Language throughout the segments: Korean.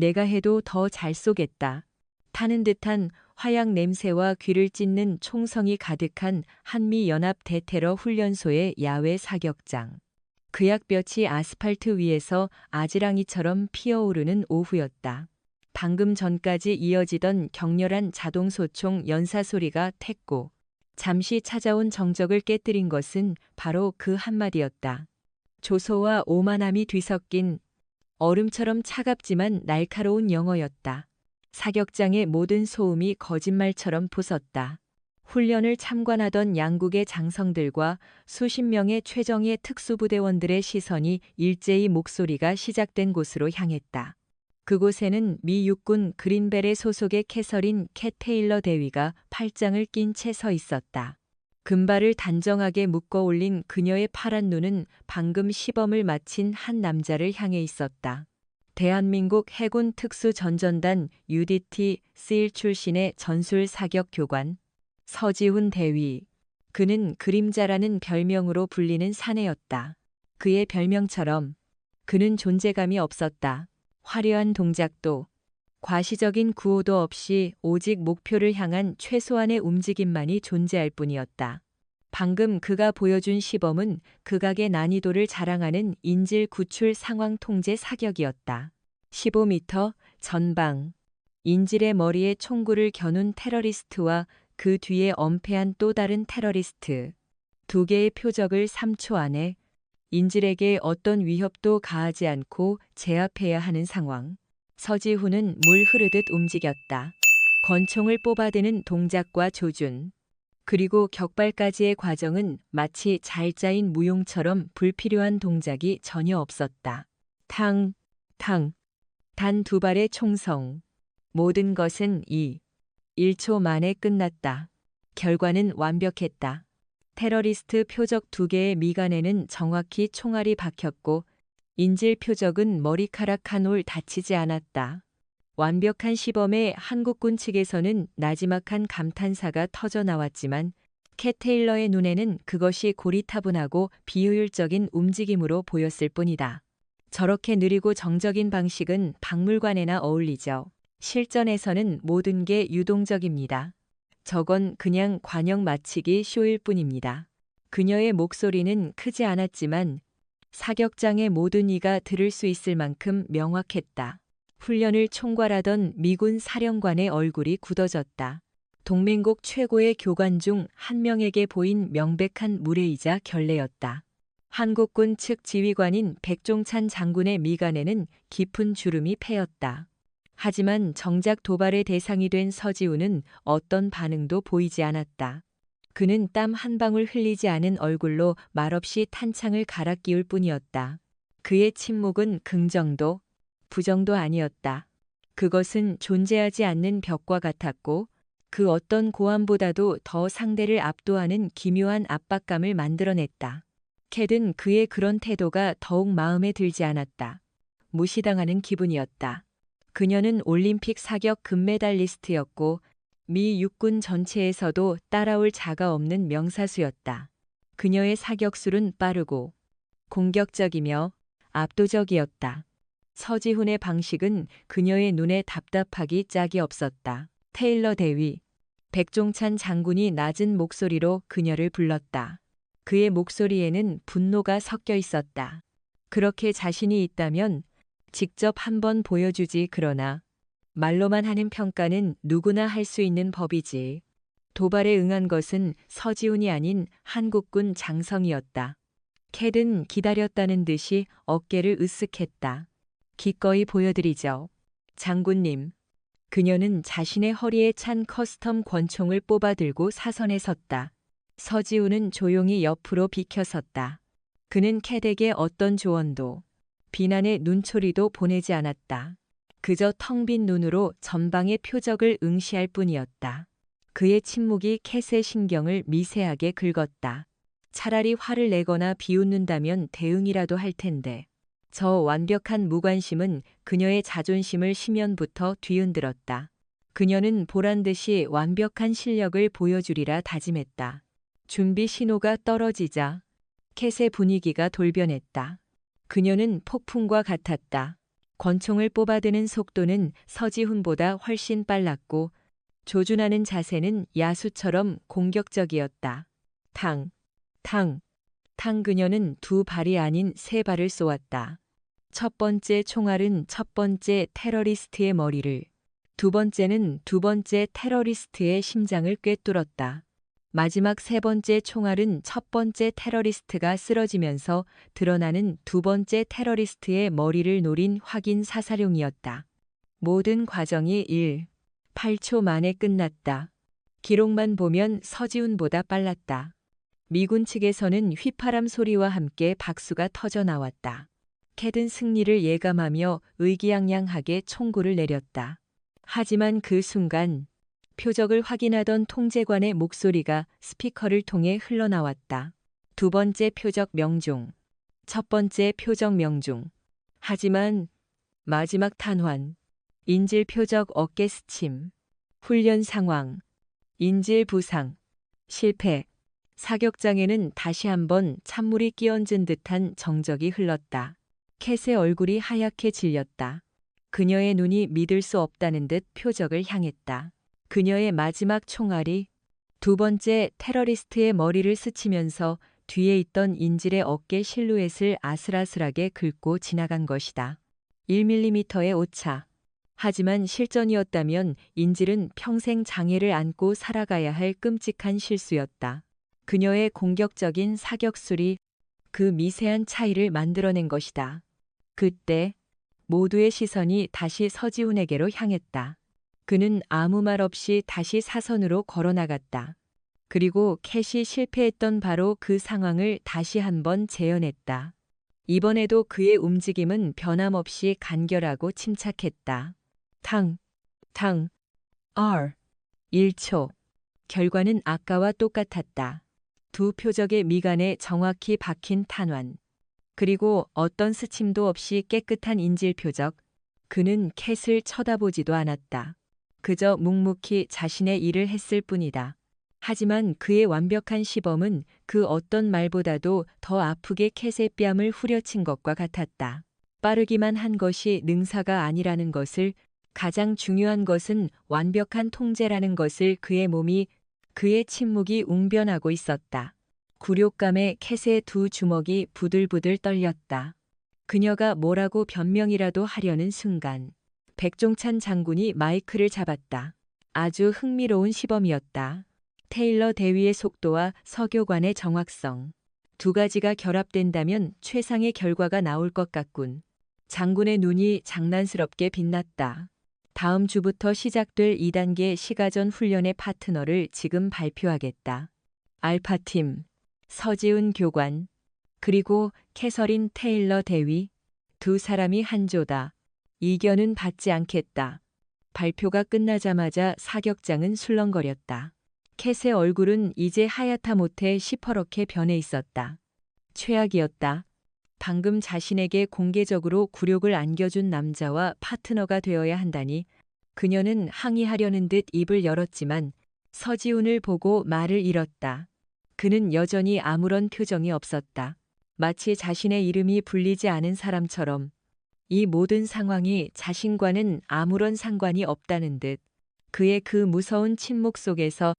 내가 해도 더 잘 쏘겠다. 타는 듯한 화약 냄새와 귀를 찢는 총성이 가득한 한미연합 대테러 훈련소의 야외 사격장. 그약볕이 아스팔트 위에서 아지랑이처럼 피어오르는 오후였다. 방금 전까지 이어지던 격렬한 자동소총 연사 소리가 텄고 잠시 찾아온 정적을 깨뜨린 것은 바로 그 한마디였다. 조소와 오만함이 뒤섞인 얼음처럼 차갑지만 날카로운 영어였다. 사격장의 모든 소음이 거짓말처럼 부섰다. 훈련을 참관하던 양국의 장성들과 수십 명의 최정예 특수부대원들의 시선이 일제히 목소리가 시작된 곳으로 향했다. 그곳에는 미 육군 그린벨의 소속의 캐서린 캣 테일러 대위가 팔짱을 낀 채 서 있었다. 금발을 단정하게 묶어 올린 그녀의 파란 눈은 방금 시범을 마친 한 남자를 향해 있었다. 대한민국 해군 특수전전단 UDT SEAL 출신의 전술 사격 교관 서지훈 대위. 그는 그림자라는 별명으로 불리는 사내였다. 그의 별명처럼 그는 존재감이 없었다. 화려한 동작도 과시적인 구호도 없이 오직 목표를 향한 최소한의 움직임만이 존재할 뿐이었다. 방금 그가 보여준 시범은 극악의 난이도를 자랑하는 인질 구출 상황 통제 사격이었다. 15m 전방. 인질의 머리에 총구를 겨눈 테러리스트와 그 뒤에 엄폐한 또 다른 테러리스트. 두 개의 표적을 3초 안에 인질에게 어떤 위협도 가하지 않고 제압해야 하는 상황. 서지훈은 물 흐르듯 움직였다. 권총을 뽑아드는 동작과 조준. 그리고 격발까지의 과정은 마치 잘 짜인 무용처럼 불필요한 동작이 전혀 없었다. 탕, 탕. 단 두 발의 총성. 모든 것은 1초 만에 끝났다. 결과는 완벽했다. 테러리스트 표적 두 개의 미간에는 정확히 총알이 박혔고 인질 표적은 머리카락 한 올 다치지 않았다. 완벽한 시범에 한국군 측에서는 나지막한 감탄사가 터져 나왔지만 캣 테일러의 눈에는 그것이 고리타분하고 비효율적인 움직임으로 보였을 뿐이다. 저렇게 느리고 정적인 방식은 박물관에나 어울리죠. 실전에서는 모든 게 유동적입니다. 저건 그냥 관역 마치기 쇼일 뿐입니다. 그녀의 목소리는 크지 않았지만 사격장의 모든 이가 들을 수 있을 만큼 명확했다. 훈련을 총괄하던 미군 사령관의 얼굴이 굳어졌다. 동맹국 최고의 교관 중 한 명에게 보인 명백한 무례이자 결례였다. 한국군 측 지휘관인 백종찬 장군의 미간에는 깊은 주름이 패였다. 하지만 정작 도발의 대상이 된 서지훈은 어떤 반응도 보이지 않았다. 그는 땀 한 방울 흘리지 않은 얼굴로 말없이 탄창을 갈아 끼울 뿐이었다. 그의 침묵은 긍정도, 부정도 아니었다. 그것은 존재하지 않는 벽과 같았고 그 어떤 고함보다도 더 상대를 압도하는 기묘한 압박감을 만들어냈다. 캣은 그의 그런 태도가 더욱 마음에 들지 않았다. 무시당하는 기분이었다. 그녀는 올림픽 사격 금메달리스트였고 미 육군 전체에서도 따라올 자가 없는 명사수였다. 그녀의 사격술은 빠르고 공격적이며 압도적이었다. 서지훈의 방식은 그녀의 눈에 답답하기 짝이 없었다. 테일러 대위. 백종찬 장군이 낮은 목소리로 그녀를 불렀다. 그의 목소리에는 분노가 섞여 있었다. 그렇게 자신이 있다면 직접 한번 보여주지. 그러나 말로만 하는 평가는 누구나 할 수 있는 법이지. 도발에 응한 것은 서지훈이 아닌 한국군 장성이었다. 캣은 기다렸다는 듯이 어깨를 으쓱했다. 기꺼이 보여드리죠. 장군님. 그녀는 자신의 허리에 찬 커스텀 권총을 뽑아들고 사선에 섰다. 서지훈은 조용히 옆으로 비켜섰다. 그는 캣에게 어떤 조언도 비난의 눈초리도 보내지 않았다. 그저 텅 빈 눈으로 전방의 표적을 응시할 뿐이었다. 그의 침묵이 캣의 신경을 미세하게 긁었다. 차라리 화를 내거나 비웃는다면 대응이라도 할 텐데. 저 완벽한 무관심은 그녀의 자존심을 심연부터 뒤흔들었다. 그녀는 보란듯이 완벽한 실력을 보여주리라 다짐했다. 준비 신호가 떨어지자 캣의 분위기가 돌변했다. 그녀는 폭풍과 같았다. 권총을 뽑아드는 속도는 서지훈보다 훨씬 빨랐고 조준하는 자세는 야수처럼 공격적이었다. 탕, 탕, 탕. 그녀는 두 발이 아닌 세 발을 쏘았다. 첫 번째 총알은 첫 번째 테러리스트의 머리를, 두 번째는 두 번째 테러리스트의 심장을 꿰뚫었다. 마지막 세 번째 총알은 첫 번째 테러리스트가 쓰러지면서 드러나는 두 번째 테러리스트의 머리를 노린 확인 사살용이었다. 모든 과정이 8초 만에 끝났다. 기록만 보면 서지훈보다 빨랐다. 미군 측에서는 휘파람 소리와 함께 박수가 터져 나왔다. 캣은 승리를 예감하며 의기양양하게 총구를 내렸다. 하지만 그 순간 표적을 확인하던 통제관의 목소리가 스피커를 통해 흘러나왔다. 두 번째 표적 명중. 첫 번째 표적 명중. 하지만 마지막 탄환. 인질 표적 어깨 스침. 훈련 상황. 인질 부상. 실패. 사격장에는 다시 한번 찬물이 끼얹은 듯한 정적이 흘렀다. 캣의 얼굴이 하얗게 질렸다. 그녀의 눈이 믿을 수 없다는 듯 표적을 향했다. 그녀의 마지막 총알이 두 번째 테러리스트의 머리를 스치면서 뒤에 있던 인질의 어깨 실루엣을 아슬아슬하게 긁고 지나간 것이다. 1mm의 오차. 하지만 실전이었다면 인질은 평생 장애를 안고 살아가야 할 끔찍한 실수였다. 그녀의 공격적인 사격술이 그 미세한 차이를 만들어낸 것이다. 그때 모두의 시선이 다시 서지훈에게로 향했다. 그는 아무 말 없이 다시 사선으로 걸어나갔다. 그리고 캣이 실패했던 바로 그 상황을 다시 한번 재현했다. 이번에도 그의 움직임은 변함없이 간결하고 침착했다. 탕, 탕, R. 1초. 결과는 아까와 똑같았다. 두 표적의 미간에 정확히 박힌 탄환. 그리고 어떤 스침도 없이 깨끗한 인질 표적. 그는 캣을 쳐다보지도 않았다. 그저 묵묵히 자신의 일을 했을 뿐이다. 하지만 그의 완벽한 시범은 그 어떤 말보다도 더 아프게 캣의 뺨을 후려친 것과 같았다. 빠르기만 한 것이 능사가 아니라는 것을, 가장 중요한 것은 완벽한 통제라는 것을 그의 몸이, 그의 침묵이 웅변하고 있었다. 굴욕감에 캣의 두 주먹이 부들부들 떨렸다. 그녀가 뭐라고 변명이라도 하려는 순간 백종찬 장군이 마이크를 잡았다. 아주 흥미로운 시범이었다. 테일러 대위의 속도와 서교관의 정확성. 두 가지가 결합된다면 최상의 결과가 나올 것 같군. 장군의 눈이 장난스럽게 빛났다. 다음 주부터 시작될 2단계 시가전 훈련의 파트너를 지금 발표하겠다. 알파팀, 서지훈 교관, 그리고 캐서린 테일러 대위. 두 사람이 한 조다. 이견은 받지 않겠다. 발표가 끝나자마자 사격장은 술렁거렸다. 캣의 얼굴은 이제 하얗다 못해 시퍼렇게 변해 있었다. 최악이었다. 방금 자신에게 공개적으로 굴욕을 안겨준 남자와 파트너가 되어야 한다니. 그녀는 항의하려는 듯 입을 열었지만 서지훈을 보고 말을 잃었다. 그는 여전히 아무런 표정이 없었다. 마치 자신의 이름이 불리지 않은 사람처럼. 이 모든 상황이 자신과는 아무런 상관이 없다는 듯. 그의 그 무서운 침묵 속에서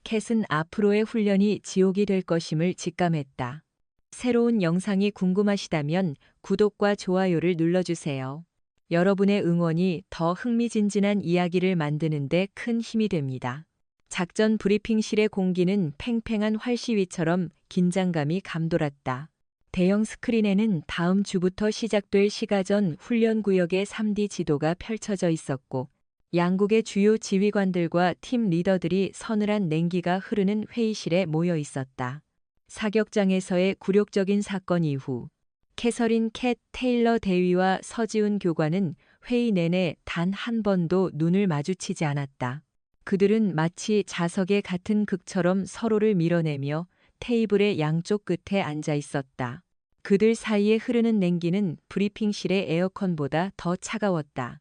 캣은 앞으로의 훈련이 지옥이 될 것임을 직감했다. 새로운 영상이 궁금하시다면 구독과 좋아요를 눌러주세요. 여러분의 응원이 더 흥미진진한 이야기를 만드는 데 큰 힘이 됩니다. 작전 브리핑실의 공기는 팽팽한 활시위처럼 긴장감이 감돌았다. 대형 스크린에는 다음 주부터 시작될 시가전 훈련구역의 3D 지도가 펼쳐져 있었고 양국의 주요 지휘관들과 팀 리더들이 서늘한 냉기가 흐르는 회의실에 모여 있었다. 사격장에서의 굴욕적인 사건 이후 캐서린 캣 테일러 대위와 서지훈 교관은 회의 내내 단 한 번도 눈을 마주치지 않았다. 그들은 마치 자석의 같은 극처럼 서로를 밀어내며 테이블의 양쪽 끝에 앉아 있었다. 그들 사이에 흐르는 냉기는 브리핑실의 에어컨보다 더 차가웠다.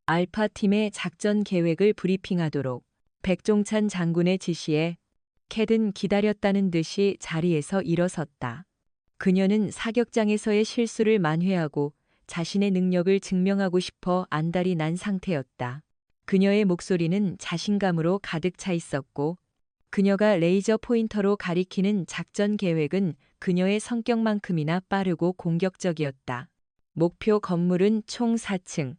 알파팀의 작전 계획을 브리핑하도록 백종찬 장군의 지시에 캣은 기다렸다는 듯이 자리에서 일어섰다. 그녀는 사격장에서의 실수를 만회하고 자신의 능력을 증명하고 싶어 안달이 난 상태였다. 그녀의 목소리는 자신감으로 가득 차 있었고 그녀가 레이저 포인터로 가리키는 작전 계획은 그녀의 성격만큼이나 빠르고 공격적이었다. 목표 건물은 총 4층,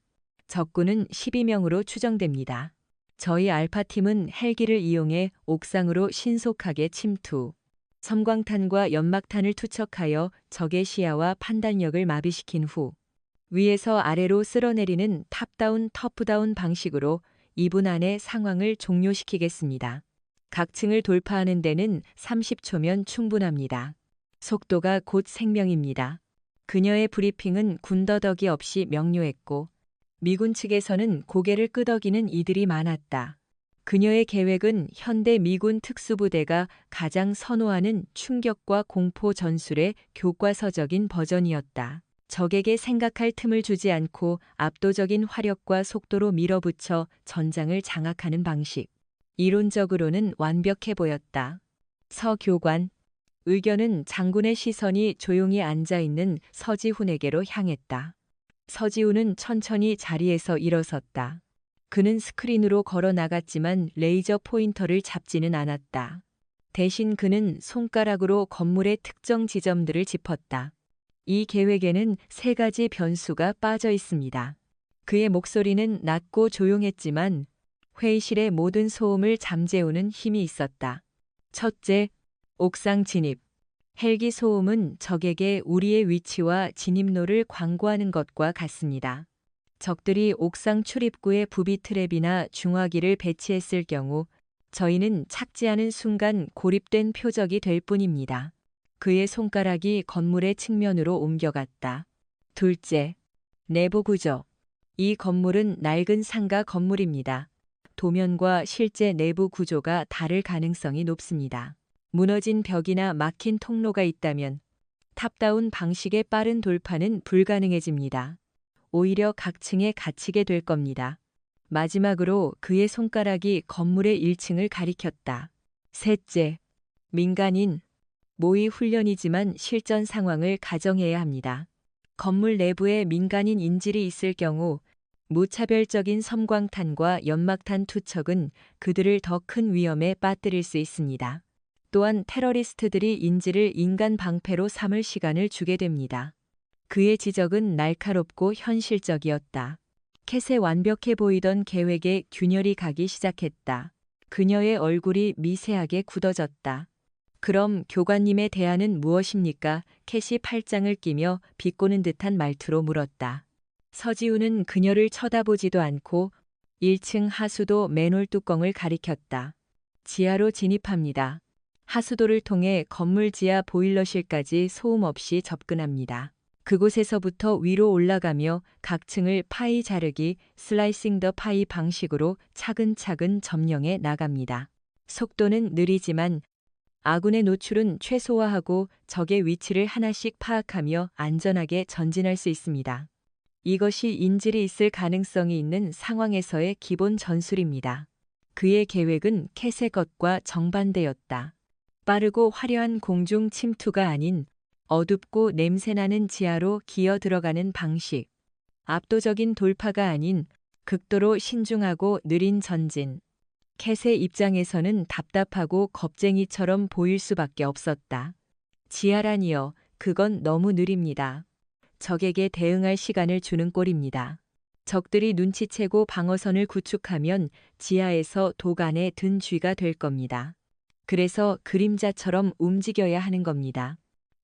적군은 12명으로 추정됩니다. 저희 알파팀은 헬기를 이용해 옥상으로 신속하게 침투. 섬광탄과 연막탄을 투척하여 적의 시야와 판단력을 마비시킨 후 위에서 아래로 쓸어내리는 탑다운 터프다운 방식으로 2분 안에 상황을 종료시키겠습니다. 각 층을 돌파하는 데는 30초면 충분합니다. 속도가 곧 생명입니다. 그녀의 브리핑은 군더더기 없이 명료했고 미군 측에서는 고개를 끄덕이는 이들이 많았다. 그녀의 계획은 현대 미군 특수부대가 가장 선호하는 충격과 공포 전술의 교과서적인 버전이었다. 적에게 생각할 틈을 주지 않고 압도적인 화력과 속도로 밀어붙여 전장을 장악하는 방식. 이론적으로는 완벽해 보였다. 서 교관. 의견은 장군의 시선이 조용히 앉아있는 서지훈에게로 향했다. 서지훈은 천천히 자리에서 일어섰다. 그는 스크린으로 걸어 나갔지만 레이저 포인터를 잡지는 않았다. 대신 그는 손가락으로 건물의 특정 지점들을 짚었다. 이 계획에는 3가지 변수가 빠져 있습니다. 그의 목소리는 낮고 조용했지만 회의실의 모든 소음을 잠재우는 힘이 있었다. 첫째, 옥상 진입. 헬기 소음은 적에게 우리의 위치와 진입로를 광고하는 것과 같습니다. 적들이 옥상 출입구에 부비 트랩이나 중화기를 배치했을 경우 저희는 착지하는 순간 고립된 표적이 될 뿐입니다. 그의 손가락이 건물의 측면으로 옮겨갔다. 둘째, 내부 구조. 이 건물은 낡은 상가 건물입니다. 도면과 실제 내부 구조가 다를 가능성이 높습니다. 무너진 벽이나 막힌 통로가 있다면 탑다운 방식의 빠른 돌파는 불가능해집니다. 오히려 각 층에 갇히게 될 겁니다. 마지막으로 그의 손가락이 건물의 1층을 가리켰다. 셋째, 민간인. 모의 훈련이지만 실전 상황을 가정해야 합니다. 건물 내부에 민간인 인질이 있을 경우 무차별적인 섬광탄과 연막탄 투척은 그들을 더 큰 위험에 빠뜨릴 수 있습니다. 또한 테러리스트들이 인질을 인간 방패로 삼을 시간을 주게 됩니다. 그의 지적은 날카롭고 현실적이었다. 캣에 완벽해 보이던 계획에 균열이 가기 시작했다. 그녀의 얼굴이 미세하게 굳어졌다. 그럼 교관님의 대안은 무엇입니까? 캣이 팔짱을 끼며 비꼬는 듯한 말투로 물었다. 서지훈은 그녀를 쳐다보지도 않고 1층 하수도 맨홀 뚜껑을 가리켰다. 지하로 진입합니다. 하수도를 통해 건물 지하 보일러실까지 소음 없이 접근합니다. 그곳에서부터 위로 올라가며 각 층을 파이 자르기, 슬라이싱 더 파이 방식으로 차근차근 점령해 나갑니다. 속도는 느리지만 아군의 노출은 최소화하고 적의 위치를 하나씩 파악하며 안전하게 전진할 수 있습니다. 이것이 인질이 있을 가능성이 있는 상황에서의 기본 전술입니다. 그의 계획은 캣의 것과 정반대였다. 빠르고 화려한 공중 침투가 아닌 어둡고 냄새나는 지하로 기어 들어가는 방식. 압도적인 돌파가 아닌 극도로 신중하고 느린 전진. 캣의 입장에서는 답답하고 겁쟁이처럼 보일 수밖에 없었다. 지하라니요. 그건 너무 느립니다. 적에게 대응할 시간을 주는 꼴입니다. 적들이 눈치채고 방어선을 구축하면 지하에서 도간에 든 쥐가 될 겁니다. 그래서 그림자처럼 움직여야 하는 겁니다.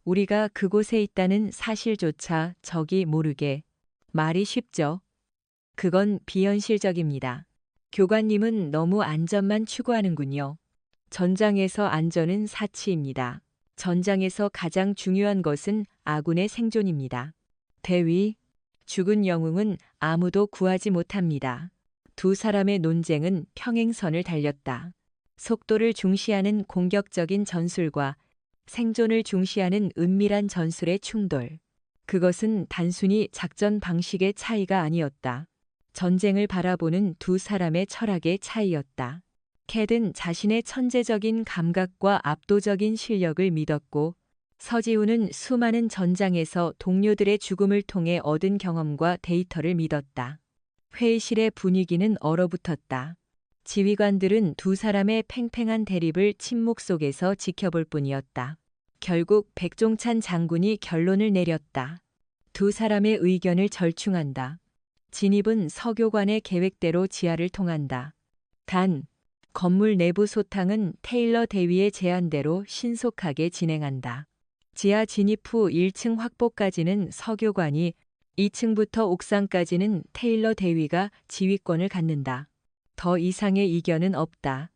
우리가 그곳에 있다는 사실조차 적이 모르게. 말이 쉽죠? 그건 비현실적입니다. 교관님은 너무 안전만 추구하는군요. 전장에서 안전은 사치입니다. 전장에서 가장 중요한 것은 아군의 생존입니다. 대위, 죽은 영웅은 아무도 구하지 못합니다. 두 사람의 논쟁은 평행선을 달렸다. 속도를 중시하는 공격적인 전술과 생존을 중시하는 은밀한 전술의 충돌. 그것은 단순히 작전 방식의 차이가 아니었다. 전쟁을 바라보는 두 사람의 철학의 차이였다. 캣은 자신의 천재적인 감각과 압도적인 실력을 믿었고 서지훈은 수많은 전장에서 동료들의 죽음을 통해 얻은 경험과 데이터를 믿었다. 회의실의 분위기는 얼어붙었다. 지휘관들은 두 사람의 팽팽한 대립을 침묵 속에서 지켜볼 뿐이었다. 결국 백종찬 장군이 결론을 내렸다. 두 사람의 의견을 절충한다. 진입은 서교관의 계획대로 지하를 통한다. 단, 건물 내부 소탕은 테일러 대위의 제안대로 신속하게 진행한다. 지하 진입 후 1층 확보까지는 서교관이, 2층부터 옥상까지는 테일러 대위가 지휘권을 갖는다. 더 이상의 이견은 없다.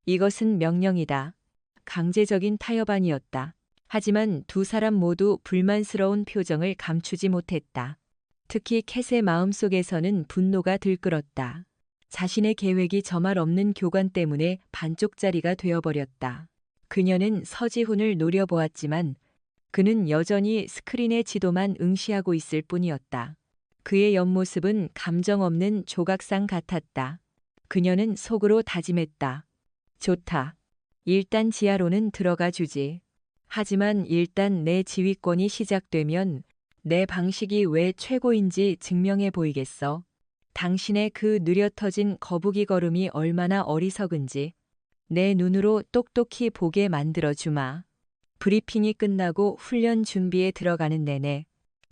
이것은 명령이다. 강제적인 타협안이었다. 하지만 두 사람 모두 불만스러운 표정을 감추지 못했다. 특히 캣의 마음속에서는 분노가 들끓었다. 자신의 계획이 저 말 없는 교관 때문에 반쪽짜리가 되어버렸다. 그녀는 서지훈을 노려보았지만 그는 여전히 스크린의 지도만 응시하고 있을 뿐이었다. 그의 옆모습은 감정 없는 조각상 같았다. 그녀는 속으로 다짐했다. 좋다. 일단 지하로는 들어가 주지. 하지만 일단 내 지휘권이 시작되면 내 방식이 왜 최고인지 증명해 보이겠어. 당신의 그 느려터진 거북이 걸음이 얼마나 어리석은지 내 눈으로 똑똑히 보게 만들어주마. 브리핑이 끝나고 훈련 준비에 들어가는 내내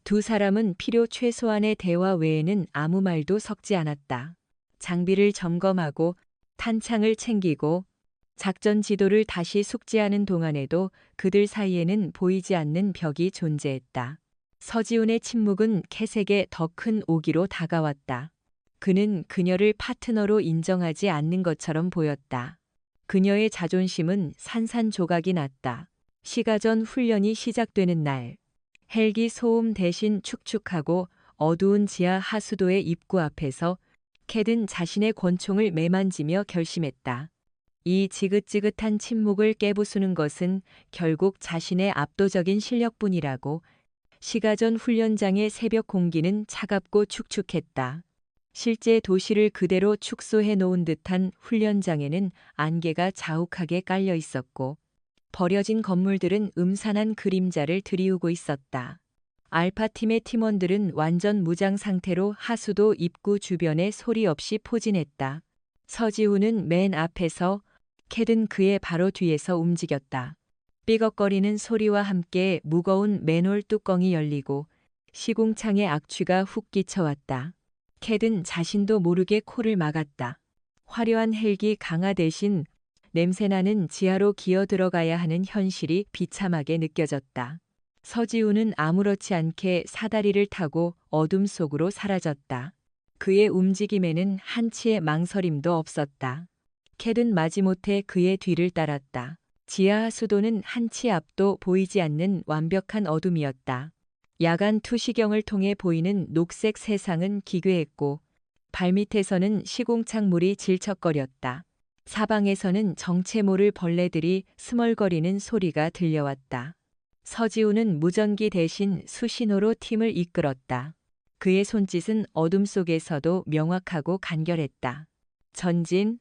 두 사람은 필요 최소한의 대화 외에는 아무 말도 섞지 않았다. 장비를 점검하고 탄창을 챙기고 작전 지도를 다시 숙지하는 동안에도 그들 사이에는 보이지 않는 벽이 존재했다. 서지훈의 침묵은 캣에게 더 큰 오기로 다가왔다. 그는 그녀를 파트너로 인정하지 않는 것처럼 보였다. 그녀의 자존심은 산산조각이 났다. 시가전 훈련이 시작되는 날, 헬기 소음 대신 축축하고 어두운 지하 하수도의 입구 앞에서 캣은 자신의 권총을 매만지며 결심했다. 이 지긋지긋한 침묵을 깨부수는 것은 결국 자신의 압도적인 실력뿐이라고. 시가전 훈련장의 새벽 공기는 차갑고 축축했다. 실제 도시를 그대로 축소해 놓은 듯한 훈련장에는 안개가 자욱하게 깔려 있었고 버려진 건물들은 음산한 그림자를 드리우고 있었다. 알파팀의 팀원들은 완전 무장 상태로 하수도 입구 주변에 소리 없이 포진했다. 서지훈은 맨 앞에서, 캣은 그의 바로 뒤에서 움직였다. 삐걱거리는 소리와 함께 무거운 맨홀 뚜껑이 열리고 시궁창의 악취가 훅 끼쳐왔다. 캣은 자신도 모르게 코를 막았다. 화려한 헬기 강화 대신 냄새나는 지하로 기어 들어가야 하는 현실이 비참하게 느껴졌다. 서지훈은 아무렇지 않게 사다리를 타고 어둠 속으로 사라졌다. 그의 움직임에는 한치의 망설임도 없었다. 캣은 마지못해 그의 뒤를 따랐다. 지하 수도는 한치 앞도 보이지 않는 완벽한 어둠이었다. 야간 투시경을 통해 보이는 녹색 세상은 기괴했고 발밑에서는 시궁창물이 질척거렸다. 사방에서는 정체 모를 벌레들이 스멀거리는 소리가 들려왔다. 서지훈은 무전기 대신 수신호로 팀을 이끌었다. 그의 손짓은 어둠 속에서도 명확하고 간결했다. 전진,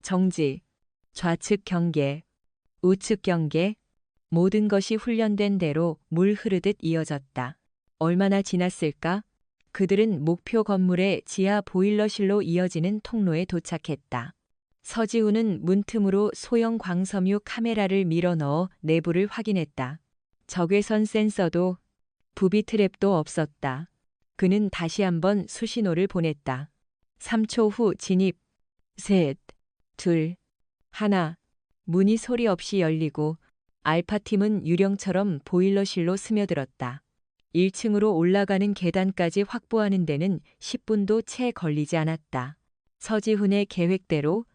정지, 좌측 경계, 우측 경계, 모든 것이 훈련된 대로 물 흐르듯 이어졌다. 얼마나 지났을까? 그들은 목표 건물의 지하 보일러실로 이어지는 통로에 도착했다. 서지훈은 문틈으로 소형 광섬유 카메라를 밀어넣어 내부를 확인했다. 적외선 센서도 부비 트랩도 없었다. 그는 다시 한번 수신호를 보냈다. 3초 후 진입. 셋, 둘, 하나. 문이 소리 없이 열리고 알파팀은 유령처럼 보일러실로 스며들었다. 1층으로 올라가는 계단까지 확보하는 데는 10분도 채 걸리지 않았다. 서지훈의 계획대로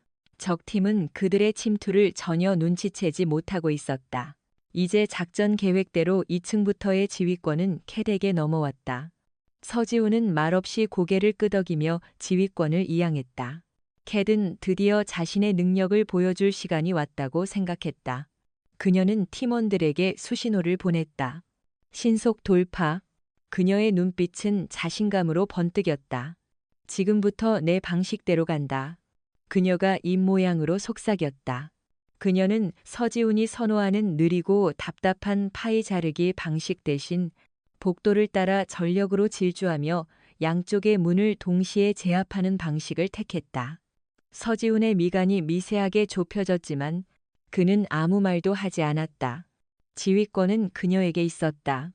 적팀은 그들의 침투를 전혀 눈치채지 못하고 있었다. 이제 작전 계획대로 2층부터의 지휘권은 캣에게 넘어왔다. 서지훈은 말없이 고개를 끄덕이며 지휘권을 이양했다. 캣은 드디어 자신의 능력을 보여줄 시간이 왔다고 생각했다. 그녀는 팀원들에게 수신호를 보냈다. 신속 돌파. 그녀의 눈빛은 자신감으로 번뜩였다. 지금부터 내 방식대로 간다. 그녀가 입모양으로 속삭였다. 그녀는 서지훈이 선호하는 느리고 답답한 파이 자르기 방식 대신 복도를 따라 전력으로 질주하며 양쪽의 문을 동시에 제압하는 방식을 택했다. 서지훈의 미간이 미세하게 좁혀졌지만 그는 아무 말도 하지 않았다. 지휘권은 그녀에게 있었다.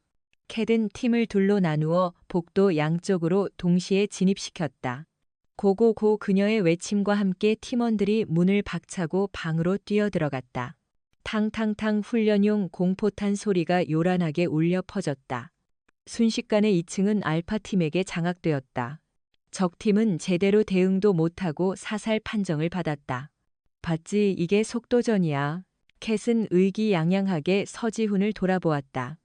캣은 팀을 둘로 나누어 복도 양쪽으로 동시에 진입시켰다. 고고고 그녀의 외침과 함께 팀원들이 문을 박차고 방으로 뛰어들어갔다. 탕탕탕 훈련용 공포탄 소리가 요란하게 울려 퍼졌다. 순식간에 2층은 알파팀에게 장악되었다. 적팀은 제대로 대응도 못하고 사살 판정을 받았다. 봤지, 이게 속도전이야. 캣은 의기양양하게 서지훈을 돌아보았다.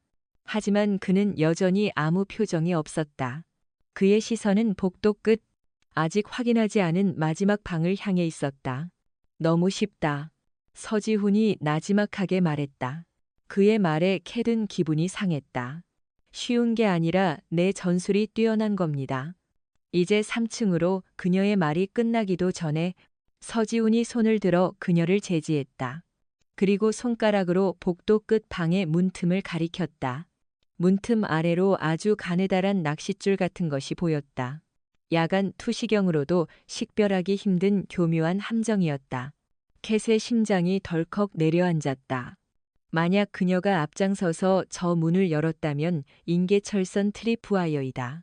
하지만 그는 여전히 아무 표정이 없었다. 그의 시선은 복도 끝, 아직 확인하지 않은 마지막 방을 향해 있었다. 너무 쉽다. 서지훈이 나지막하게 말했다. 그의 말에 캣은 기분이 상했다. 쉬운 게 아니라 내 전술이 뛰어난 겁니다. 이제 3층으로 그녀의 말이 끝나기도 전에 서지훈이 손을 들어 그녀를 제지했다. 그리고 손가락으로 복도 끝 방의 문틈을 가리켰다. 문틈 아래로 아주 가느다란 낚싯줄 같은 것이 보였다. 야간 투시경으로도 식별하기 힘든 교묘한 함정이었다. 캣의 심장이 덜컥 내려앉았다. 만약 그녀가 앞장서서 저 문을 열었다면 인계철선 트립와이어이다.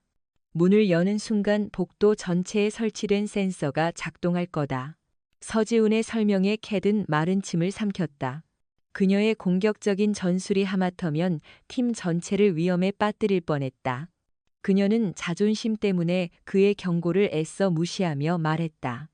문을 여는 순간 복도 전체에 설치된 센서가 작동할 거다. 서지훈의 설명에 캣은 마른 침을 삼켰다. 그녀의 공격적인 전술이 하마터면 팀 전체를 위험에 빠뜨릴 뻔했다. 그녀는 자존심 때문에 그의 경고를 애써 무시하며 말했다.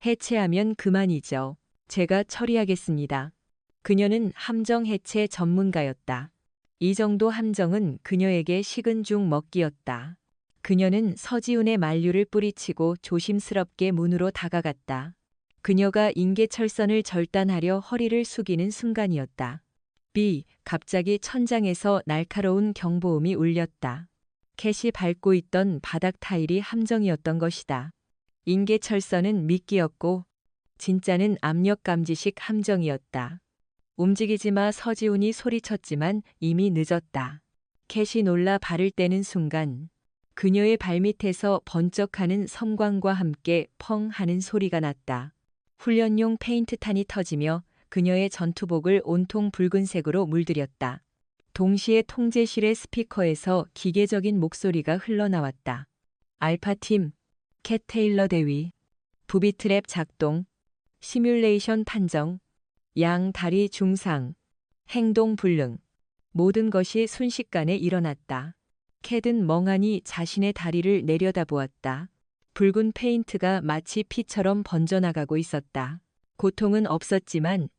해체하면 그만이죠. 제가 처리하겠습니다. 그녀는 함정 해체 전문가였다. 이 정도 함정은 그녀에게 식은 죽 먹기였다. 그녀는 서지훈의 만류를 뿌리치고 조심스럽게 문으로 다가갔다. 그녀가 인계철선을 절단하려 허리를 숙이는 순간이었다. 갑자기 천장에서 날카로운 경보음이 울렸다. 캣이 밟고 있던 바닥 타일이 함정이었던 것이다. 인계철선은 미끼였고 진짜는 압력감지식 함정이었다. 움직이지 마. 서지훈이 소리쳤지만 이미 늦었다. 캣이 놀라 발을 떼는 순간 그녀의 발밑에서 번쩍하는 섬광과 함께 펑 하는 소리가 났다. 훈련용 페인트탄이 터지며 그녀의 전투복을 온통 붉은색으로 물들였다. 동시에 통제실의 스피커에서 기계적인 목소리가 흘러나왔다. 알파팀, 캣 테일러 대위, 부비트랩 작동, 시뮬레이션 판정, 양 다리 중상, 행동 불능. 모든 것이 순식간에 일어났다. 캣은 멍하니 자신의 다리를 내려다보았다. 붉은 페인트가 마치 피처럼 번져나가고 있었다. 고통은 없었지만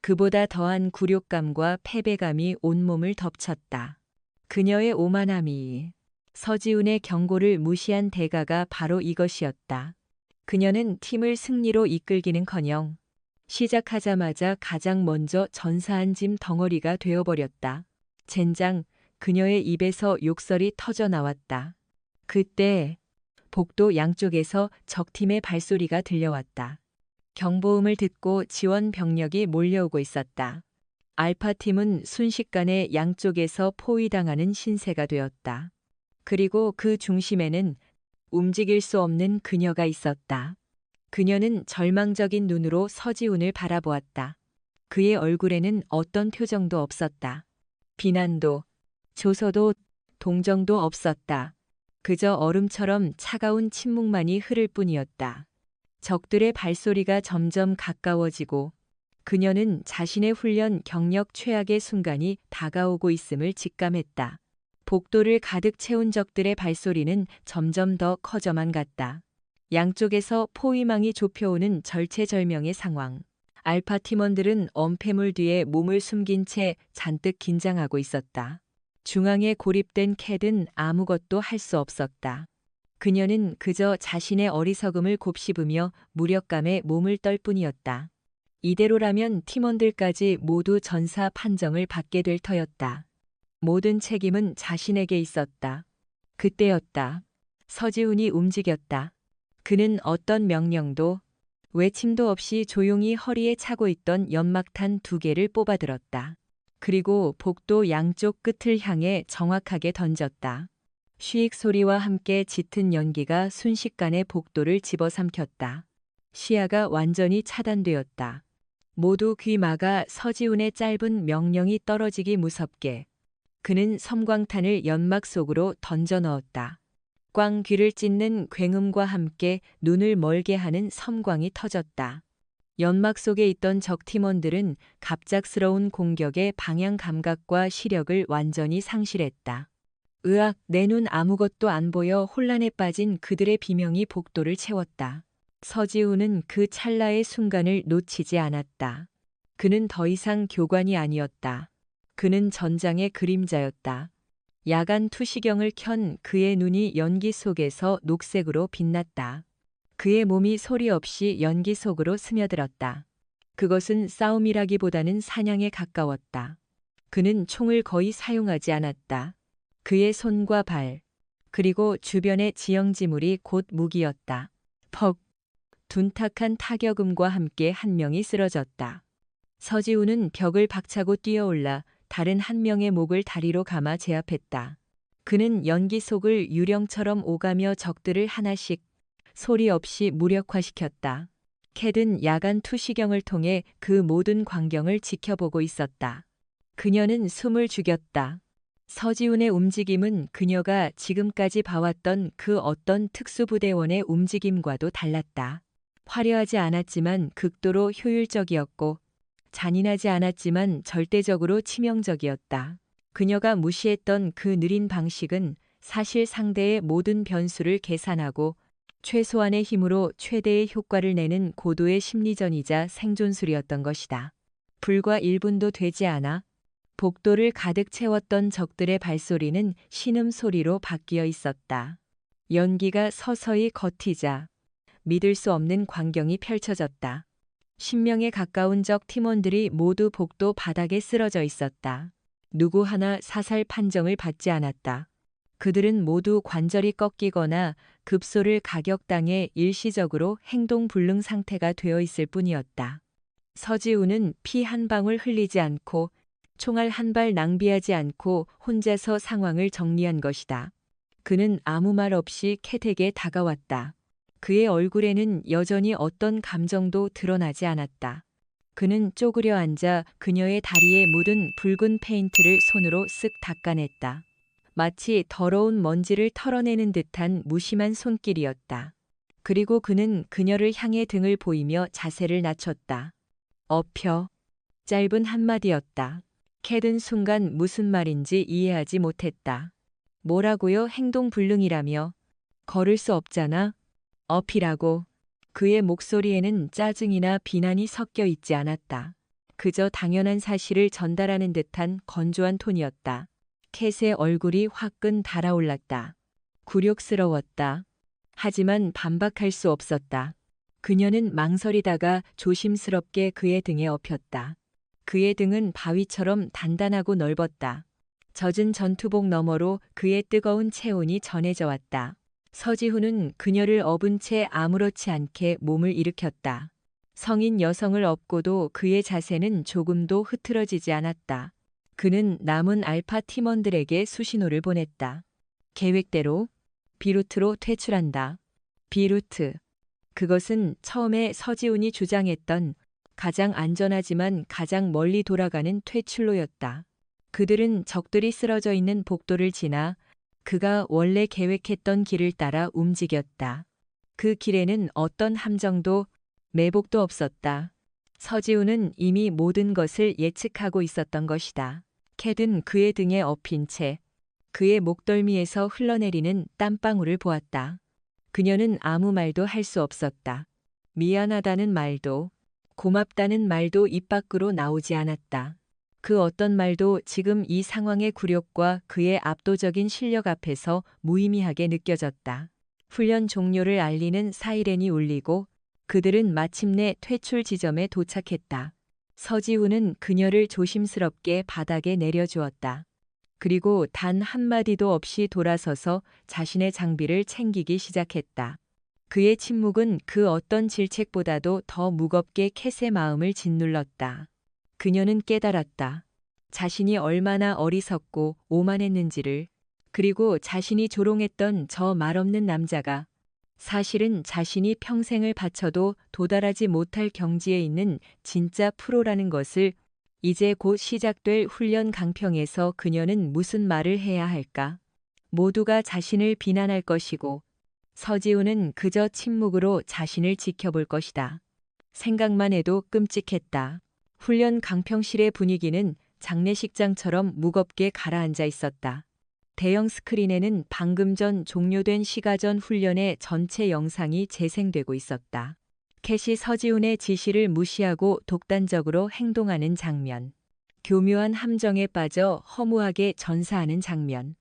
그보다 더한 굴욕감과 패배감이 온몸을 덮쳤다. 그녀의 오만함이 서지훈의 경고를 무시한 대가가 바로 이것이었다. 그녀는 팀을 승리로 이끌기는커녕 시작하자마자 가장 먼저 전사한 짐 덩어리가 되어버렸다. 젠장, 그녀의 입에서 욕설이 터져 나왔다. 그때 복도 양쪽에서 적팀의 발소리가 들려왔다. 경보음을 듣고 지원 병력이 몰려오고 있었다. 알파팀은 순식간에 양쪽에서 포위당하는 신세가 되었다. 그리고 그 중심에는 움직일 수 없는 그녀가 있었다. 그녀는 절망적인 눈으로 서지훈을 바라보았다. 그의 얼굴에는 어떤 표정도 없었다. 비난도, 조소도, 동정도 없었다. 그저 얼음처럼 차가운 침묵만이 흐를 뿐이었다. 적들의 발소리가 점점 가까워지고 그녀는 자신의 훈련 경력 최악의 순간이 다가오고 있음을 직감했다. 복도를 가득 채운 적들의 발소리는 점점 더 커져만 갔다. 양쪽에서 포위망이 좁혀오는 절체절명의 상황. 알파 팀원들은 엄폐물 뒤에 몸을 숨긴 채 잔뜩 긴장하고 있었다. 중앙에 고립된 캣은 아무것도 할 수 없었다. 그녀는 그저 자신의 어리석음을 곱씹으며 무력감에 몸을 떨 뿐이었다. 이대로라면 팀원들까지 모두 전사 판정을 받게 될 터였다. 모든 책임은 자신에게 있었다. 그때였다. 서지훈이 움직였다. 그는 어떤 명령도 외침도 없이 조용히 허리에 차고 있던 연막탄 2개를 뽑아들었다. 그리고 복도 양쪽 끝을 향해 정확하게 던졌다. 쉬익 소리와 함께 짙은 연기가 순식간에 복도를 집어삼켰다. 시야가 완전히 차단되었다. 모두 귀 막아 서지훈의 짧은 명령이 떨어지기 무섭게. 그는 섬광탄을 연막 속으로 던져 넣었다. 꽝, 귀를 찢는 굉음과 함께 눈을 멀게 하는 섬광이 터졌다. 연막 속에 있던 적 팀원들은 갑작스러운 공격에 방향 감각과 시력을 완전히 상실했다. 으악, 내 눈 아무것도 안 보여. 혼란에 빠진 그들의 비명이 복도를 채웠다. 서지훈은 그 찰나의 순간을 놓치지 않았다. 그는 더 이상 교관이 아니었다. 그는 전장의 그림자였다. 야간 투시경을 켠 그의 눈이 연기 속에서 녹색으로 빛났다. 그의 몸이 소리 없이 연기 속으로 스며들었다. 그것은 싸움이라기보다는 사냥에 가까웠다. 그는 총을 거의 사용하지 않았다. 그의 손과 발, 그리고 주변의 지형지물이 곧 무기였다. 퍽! 둔탁한 타격음과 함께 한 명이 쓰러졌다. 서지훈은 벽을 박차고 뛰어올라 다른 한 명의 목을 다리로 감아 제압했다. 그는 연기 속을 유령처럼 오가며 적들을 하나씩 소리 없이 무력화시켰다. 캣은 야간 투시경을 통해 그 모든 광경을 지켜보고 있었다. 그녀는 숨을 죽였다. 서지훈의 움직임은 그녀가 지금까지 봐왔던 그 어떤 특수부대원의 움직임과도 달랐다. 화려하지 않았지만 극도로 효율적이었고 잔인하지 않았지만 절대적으로 치명적이었다. 그녀가 무시했던 그 느린 방식은 사실 상대의 모든 변수를 계산하고 최소한의 힘으로 최대의 효과를 내는 고도의 심리전이자 생존술이었던 것이다. 불과 1분도 되지 않아 복도를 가득 채웠던 적들의 발소리는 신음소리로 바뀌어 있었다. 연기가 서서히 겉이자 믿을 수 없는 광경이 펼쳐졌다. 10명에 가까운 적 팀원들이 모두 복도 바닥에 쓰러져 있었다. 누구 하나 사살 판정을 받지 않았다. 그들은 모두 관절이 꺾이거나 급소를 가격당해 일시적으로 행동불능 상태가 되어 있을 뿐이었다. 서지훈은 피 한 방울 흘리지 않고 총알 한 발 낭비하지 않고 혼자서 상황을 정리한 것이다. 그는 아무 말 없이 캣에게 다가왔다. 그의 얼굴에는 여전히 어떤 감정도 드러나지 않았다. 그는 쪼그려 앉아 그녀의 다리에 묻은 붉은 페인트를 손으로 쓱 닦아냈다. 마치 더러운 먼지를 털어내는 듯한 무심한 손길이었다. 그리고 그는 그녀를 향해 등을 보이며 자세를 낮췄다. 엎혀. 짧은 한마디였다. 캣은 순간 무슨 말인지 이해하지 못했다. 뭐라고요? 행동불능이라며. 걸을 수 없잖아. 업이라고. 그의 목소리에는 짜증이나 비난이 섞여 있지 않았다. 그저 당연한 사실을 전달하는 듯한 건조한 톤이었다. 캣의 얼굴이 화끈 달아올랐다. 굴욕스러웠다. 하지만 반박할 수 없었다. 그녀는 망설이다가 조심스럽게 그의 등에 엎였다. 그의 등은 바위처럼 단단하고 넓었다. 젖은 전투복 너머로 그의 뜨거운 체온이 전해져 왔다. 서지훈은 그녀를 업은 채 아무렇지 않게 몸을 일으켰다. 성인 여성을 업고도 그의 자세는 조금도 흐트러지지 않았다. 그는 남은 알파 팀원들에게 수신호를 보냈다. 계획대로 비루트로 퇴출한다. 비루트. 그것은 처음에 서지훈이 주장했던 가장 안전하지만 가장 멀리 돌아가는 퇴출로였다. 그들은 적들이 쓰러져 있는 복도를 지나 그가 원래 계획했던 길을 따라 움직였다. 그 길에는 어떤 함정도 매복도 없었다. 서지훈은 이미 모든 것을 예측하고 있었던 것이다. 캣은 그의 등에 엎인 채 그의 목덜미에서 흘러내리는 땀방울을 보았다. 그녀는 아무 말도 할 수 없었다. 미안하다는 말도 고맙다는 말도 입 밖으로 나오지 않았다. 그 어떤 말도 지금 이 상황의 굴욕과 그의 압도적인 실력 앞에서 무의미하게 느껴졌다. 훈련 종료를 알리는 사이렌이 울리고 그들은 마침내 퇴출 지점에 도착했다. 서지훈은 그녀를 조심스럽게 바닥에 내려주었다. 그리고 단 한마디도 없이 돌아서서 자신의 장비를 챙기기 시작했다. 그의 침묵은 그 어떤 질책보다도 더 무겁게 캣의 마음을 짓눌렀다. 그녀는 깨달았다. 자신이 얼마나 어리석고 오만했는지를, 그리고 자신이 조롱했던 저 말없는 남자가 사실은 자신이 평생을 바쳐도 도달하지 못할 경지에 있는 진짜 프로라는 것을. 이제 곧 시작될 훈련 강평에서 그녀는 무슨 말을 해야 할까? 모두가 자신을 비난할 것이고 서지훈은 그저 침묵으로 자신을 지켜볼 것이다. 생각만 해도 끔찍했다. 훈련 강평실의 분위기는 장례식장처럼 무겁게 가라앉아 있었다. 대형 스크린에는 방금 전 종료된 시가전 훈련의 전체 영상이 재생되고 있었다. 캣이 서지훈의 지시를 무시하고 독단적으로 행동하는 장면. 교묘한 함정에 빠져 허무하게 전사하는 장면.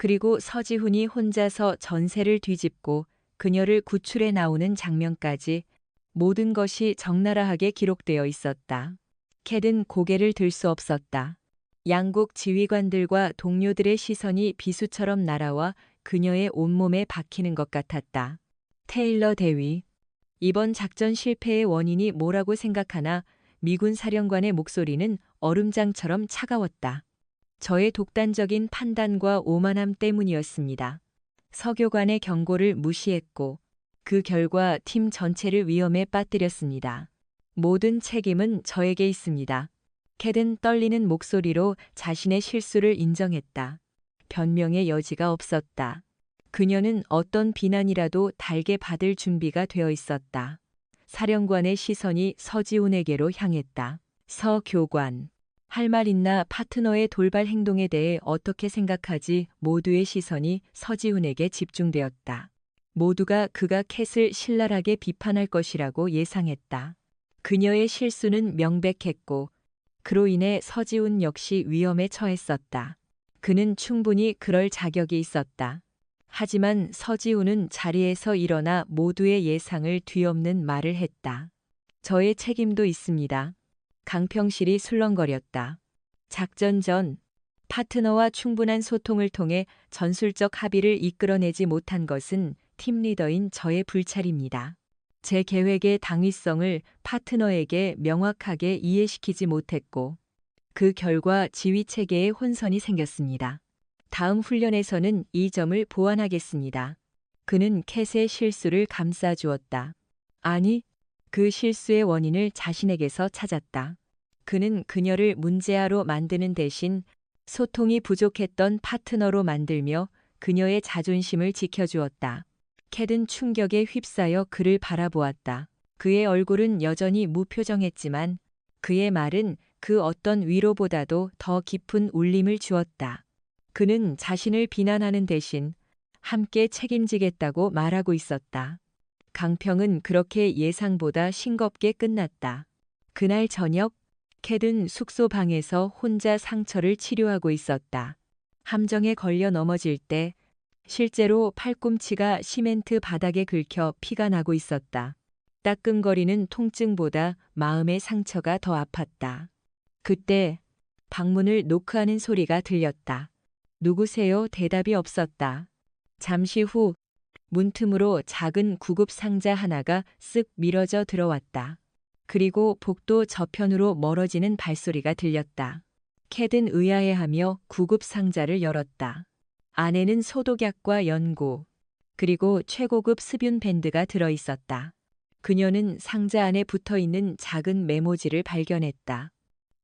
그리고 서지훈이 혼자서 전세를 뒤집고 그녀를 구출해 나오는 장면까지 모든 것이 적나라하게 기록되어 있었다. 캣은 고개를 들 수 없었다. 양국 지휘관들과 동료들의 시선이 비수처럼 날아와 그녀의 온몸에 박히는 것 같았다. 테일러 대위. 이번 작전 실패의 원인이 뭐라고 생각하나? 미군 사령관의 목소리는 얼음장처럼 차가웠다. 저의 독단적인 판단과 오만함 때문이었습니다. 서교관의 경고를 무시했고 그 결과 팀 전체를 위험에 빠뜨렸습니다. 모든 책임은 저에게 있습니다. 캣은 떨리는 목소리로 자신의 실수를 인정했다. 변명의 여지가 없었다. 그녀는 어떤 비난이라도 달게 받을 준비가 되어 있었다. 사령관의 시선이 서지훈에게로 향했다. 서 교관. 할 말 있나? 파트너의 돌발 행동에 대해 어떻게 생각하지? 모두의 시선이 서지훈에게 집중되었다. 모두가 그가 캣을 신랄하게 비판할 것이라고 예상했다. 그녀의 실수는 명백했고 그로 인해 서지훈 역시 위험에 처했었다. 그는 충분히 그럴 자격이 있었다. 하지만 서지훈은 자리에서 일어나 모두의 예상을 뒤엎는 말을 했다. 저의 책임도 있습니다. 강평실이 술렁거렸다. 작전 전 파트너와 충분한 소통을 통해 전술적 합의를 이끌어내지 못한 것은 팀 리더인 저의 불찰입니다. 제 계획의 당위성을 파트너에게 명확하게 이해시키지 못했고 그 결과 지휘 체계에 혼선이 생겼습니다. 다음 훈련에서는 이 점을 보완하겠습니다. 그는 캣의 실수를 감싸주었다. 아니, 그 실수의 원인을 자신에게서 찾았다. 그는 그녀를 문제아로 만드는 대신 소통이 부족했던 파트너로 만들며 그녀의 자존심을 지켜주었다. 캣은 충격에 휩싸여 그를 바라보았다. 그의 얼굴은 여전히 무표정했지만 그의 말은 그 어떤 위로보다도 더 깊은 울림을 주었다. 그는 자신을 비난하는 대신 함께 책임지겠다고 말하고 있었다. 강평은 그렇게 예상보다 싱겁게 끝났다. 그날 저녁, 캣은 숙소 방에서 혼자 상처를 치료하고 있었다. 함정에 걸려 넘어질 때 실제로 팔꿈치가 시멘트 바닥에 긁혀 피가 나고 있었다. 따끔거리는 통증보다 마음의 상처가 더 아팠다. 그때 방문을 노크하는 소리가 들렸다. 누구세요? 대답이 없었다. 잠시 후 문틈으로 작은 구급 상자 하나가 쓱 밀어져 들어왔다. 그리고 복도 저편으로 멀어지는 발소리가 들렸다. 캣은 의아해하며 구급 상자를 열었다. 안에는 소독약과 연고, 그리고 최고급 습윤 밴드가 들어있었다. 그녀는 상자 안에 붙어있는 작은 메모지를 발견했다.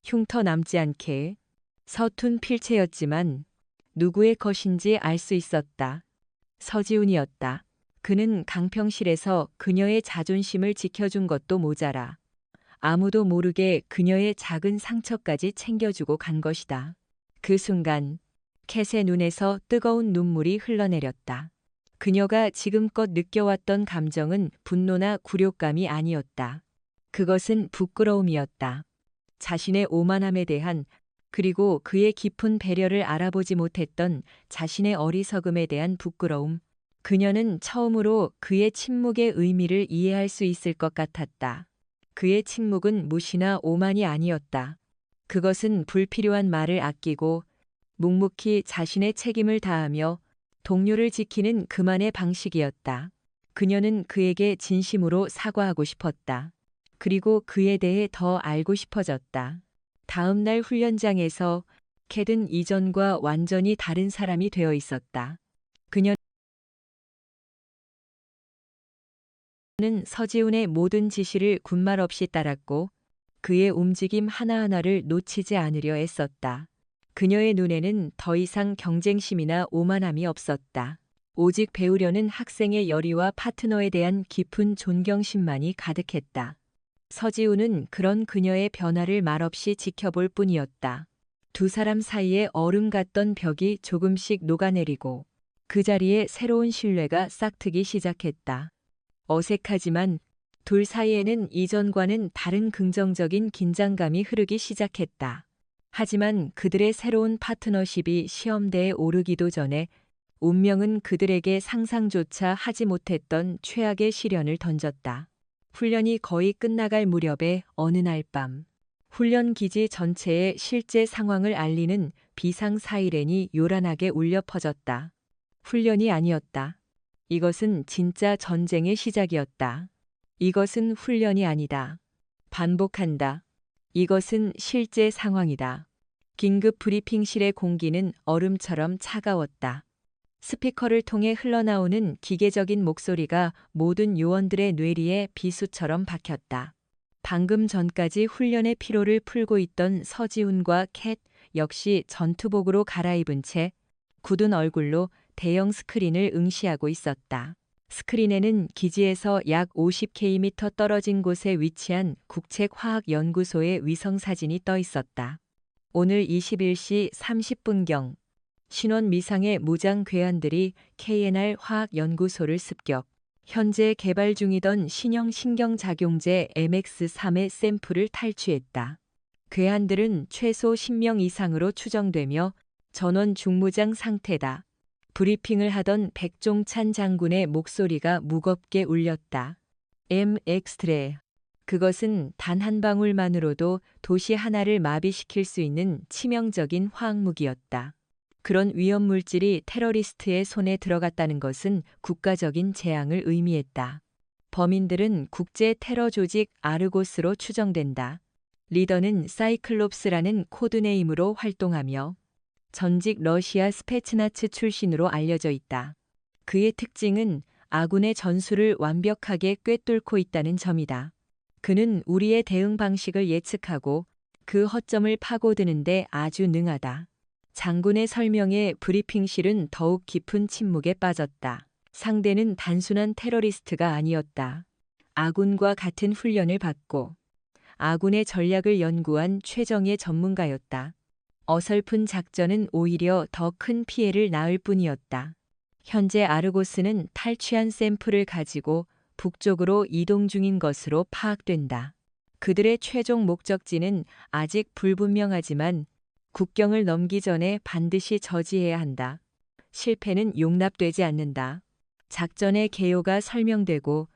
흉터 남지 않게. 서툰 필체였지만 누구의 것인지 알 수 있었다. 서지훈이었다. 그는 강평실에서 그녀의 자존심을 지켜준 것도 모자라 아무도 모르게 그녀의 작은 상처까지 챙겨주고 간 것이다. 그 순간 캣의 눈에서 뜨거운 눈물이 흘러내렸다. 그녀가 지금껏 느껴왔던 감정은 분노나 굴욕감이 아니었다. 그것은 부끄러움이었다. 자신의 오만함에 대한, 그리고 그의 깊은 배려를 알아보지 못했던 자신의 어리석음에 대한 부끄러움. 그녀는 처음으로 그의 침묵의 의미를 이해할 수 있을 것 같았다. 그의 침묵은 무시나 오만이 아니었다. 그것은 불필요한 말을 아끼고 묵묵히 자신의 책임을 다하며 동료를 지키는 그만의 방식이었다. 그녀는 그에게 진심으로 사과하고 싶었다. 그리고 그에 대해 더 알고 싶어졌다. 다음 날 훈련장에서 캣은 이전과 완전히 다른 사람이 되어 있었다. 그녀는 서지훈의 모든 지시를 군말 없이 따랐고 그의 움직임 하나하나를 놓치지 않으려 애썼다. 그녀의 눈에는 더 이상 경쟁심이나 오만함이 없었다. 오직 배우려는 학생의 열의와 파트너에 대한 깊은 존경심만이 가득했다. 서지훈은 그런 그녀의 변화를 말없이 지켜볼 뿐이었다. 두 사람 사이에 얼음 같던 벽이 조금씩 녹아내리고 그 자리에 새로운 신뢰가 싹트기 시작했다. 어색하지만 둘 사이에는 이전과는 다른 긍정적인 긴장감이 흐르기 시작했다. 하지만 그들의 새로운 파트너십이 시험대에 오르기도 전에 운명은 그들에게 상상조차 하지 못했던 최악의 시련을 던졌다. 훈련이 거의 끝나갈 무렵에 어느 날 밤, 훈련 기지 전체에 실제 상황을 알리는 비상 사이렌이 요란하게 울려 퍼졌다. 훈련이 아니었다. 이것은 진짜 전쟁의 시작이었다. 이것은 훈련이 아니다. 반복한다. 이것은 실제 상황이다. 긴급 브리핑실의 공기는 얼음처럼 차가웠다. 스피커를 통해 흘러나오는 기계적인 목소리가 모든 요원들의 뇌리에 비수처럼 박혔다. 방금 전까지 훈련의 피로를 풀고 있던 서지훈과 캣 역시 전투복으로 갈아입은 채 굳은 얼굴로 대형 스크린을 응시하고 있었다. 스크린에는 기지에서 약 50km 떨어진 곳에 위치한 국책화학연구소의 위성사진이 떠 있었다. 오늘 21시 30분경 신원 미상의 무장 괴한들이 KNR 화학연구소를 습격. 현재 개발 중이던 신형 신경작용제 MX3의 샘플을 탈취했다. 괴한들은 최소 10명 이상으로 추정되며 전원 중무장 상태다. 브리핑을 하던 백종찬 장군의 목소리가 무겁게 울렸다. MX3. 그것은 단 한 방울만으로도 도시 하나를 마비시킬 수 있는 치명적인 화학무기였다. 그런 위험물질이 테러리스트의 손에 들어갔다는 것은 국가적인 재앙을 의미했다. 범인들은 국제 테러 조직 아르고스로 추정된다. 리더는 사이클롭스라는 코드네임으로 활동하며 전직 러시아 스페츠나츠 출신으로 알려져 있다. 그의 특징은 아군의 전술을 완벽하게 꿰뚫고 있다는 점이다. 그는 우리의 대응 방식을 예측하고 그 허점을 파고드는데 아주 능하다. 장군의 설명에 브리핑실은 더욱 깊은 침묵에 빠졌다. 상대는 단순한 테러리스트가 아니었다. 아군과 같은 훈련을 받고 아군의 전략을 연구한 최정예 전문가였다. 어설픈 작전은 오히려 더 큰 피해를 낳을 뿐이었다. 현재 아르고스는 탈취한 샘플을 가지고 북쪽으로 이동 중인 것으로 파악된다. 그들의 최종 목적지는 아직 불분명하지만 국경을 넘기 전에 반드시 저지해야 한다. 실패는 용납되지 않는다. 작전의 개요가 설명되고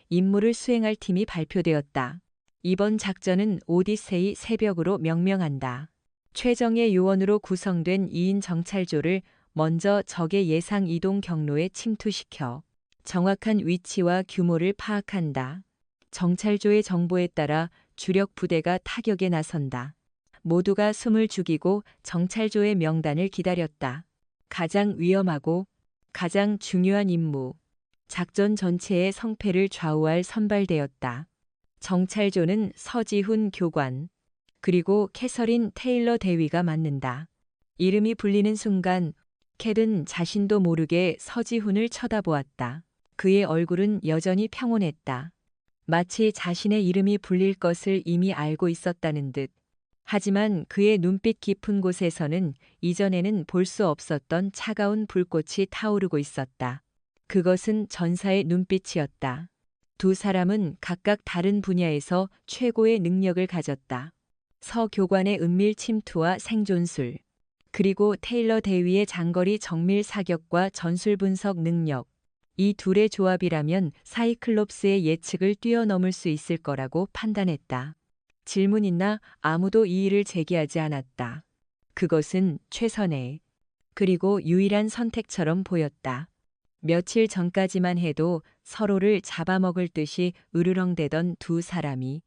임무를 수행할 팀이 발표되었다. 이번 작전은 오디세이 새벽으로 명명한다. 최정예 요원으로 구성된 2인 정찰조를 먼저 적의 예상 이동 경로에 침투시켜 정확한 위치와 규모를 파악한다. 정찰조의 정보에 따라 주력 부대가 타격에 나선다. 모두가 숨을 죽이고 정찰조의 명단을 기다렸다. 가장 위험하고 가장 중요한 임무. 작전 전체의 성패를 좌우할 선발되었다. 정찰조는 서지훈 교관, 그리고 캐서린 테일러 대위가 맡는다. 이름이 불리는 순간 캣은 자신도 모르게 서지훈을 쳐다보았다. 그의 얼굴은 여전히 평온했다. 마치 자신의 이름이 불릴 것을 이미 알고 있었다는 듯. 하지만 그의 눈빛 깊은 곳에서는 이전에는 볼 수 없었던 차가운 불꽃이 타오르고 있었다. 그것은 전사의 눈빛이었다. 두 사람은 각각 다른 분야에서 최고의 능력을 가졌다. 서 교관의 은밀 침투와 생존술, 그리고 테일러 대위의 장거리 정밀 사격과 전술 분석 능력. 이 둘의 조합이라면 사이클롭스의 예측을 뛰어넘을 수 있을 거라고 판단했다. 질문 있나? 아무도 이의를 제기하지 않았다. 그것은 최선의, 그리고 유일한 선택처럼 보였다. 며칠 전까지만 해도 서로를 잡아먹을 듯이 으르렁대던 두 사람이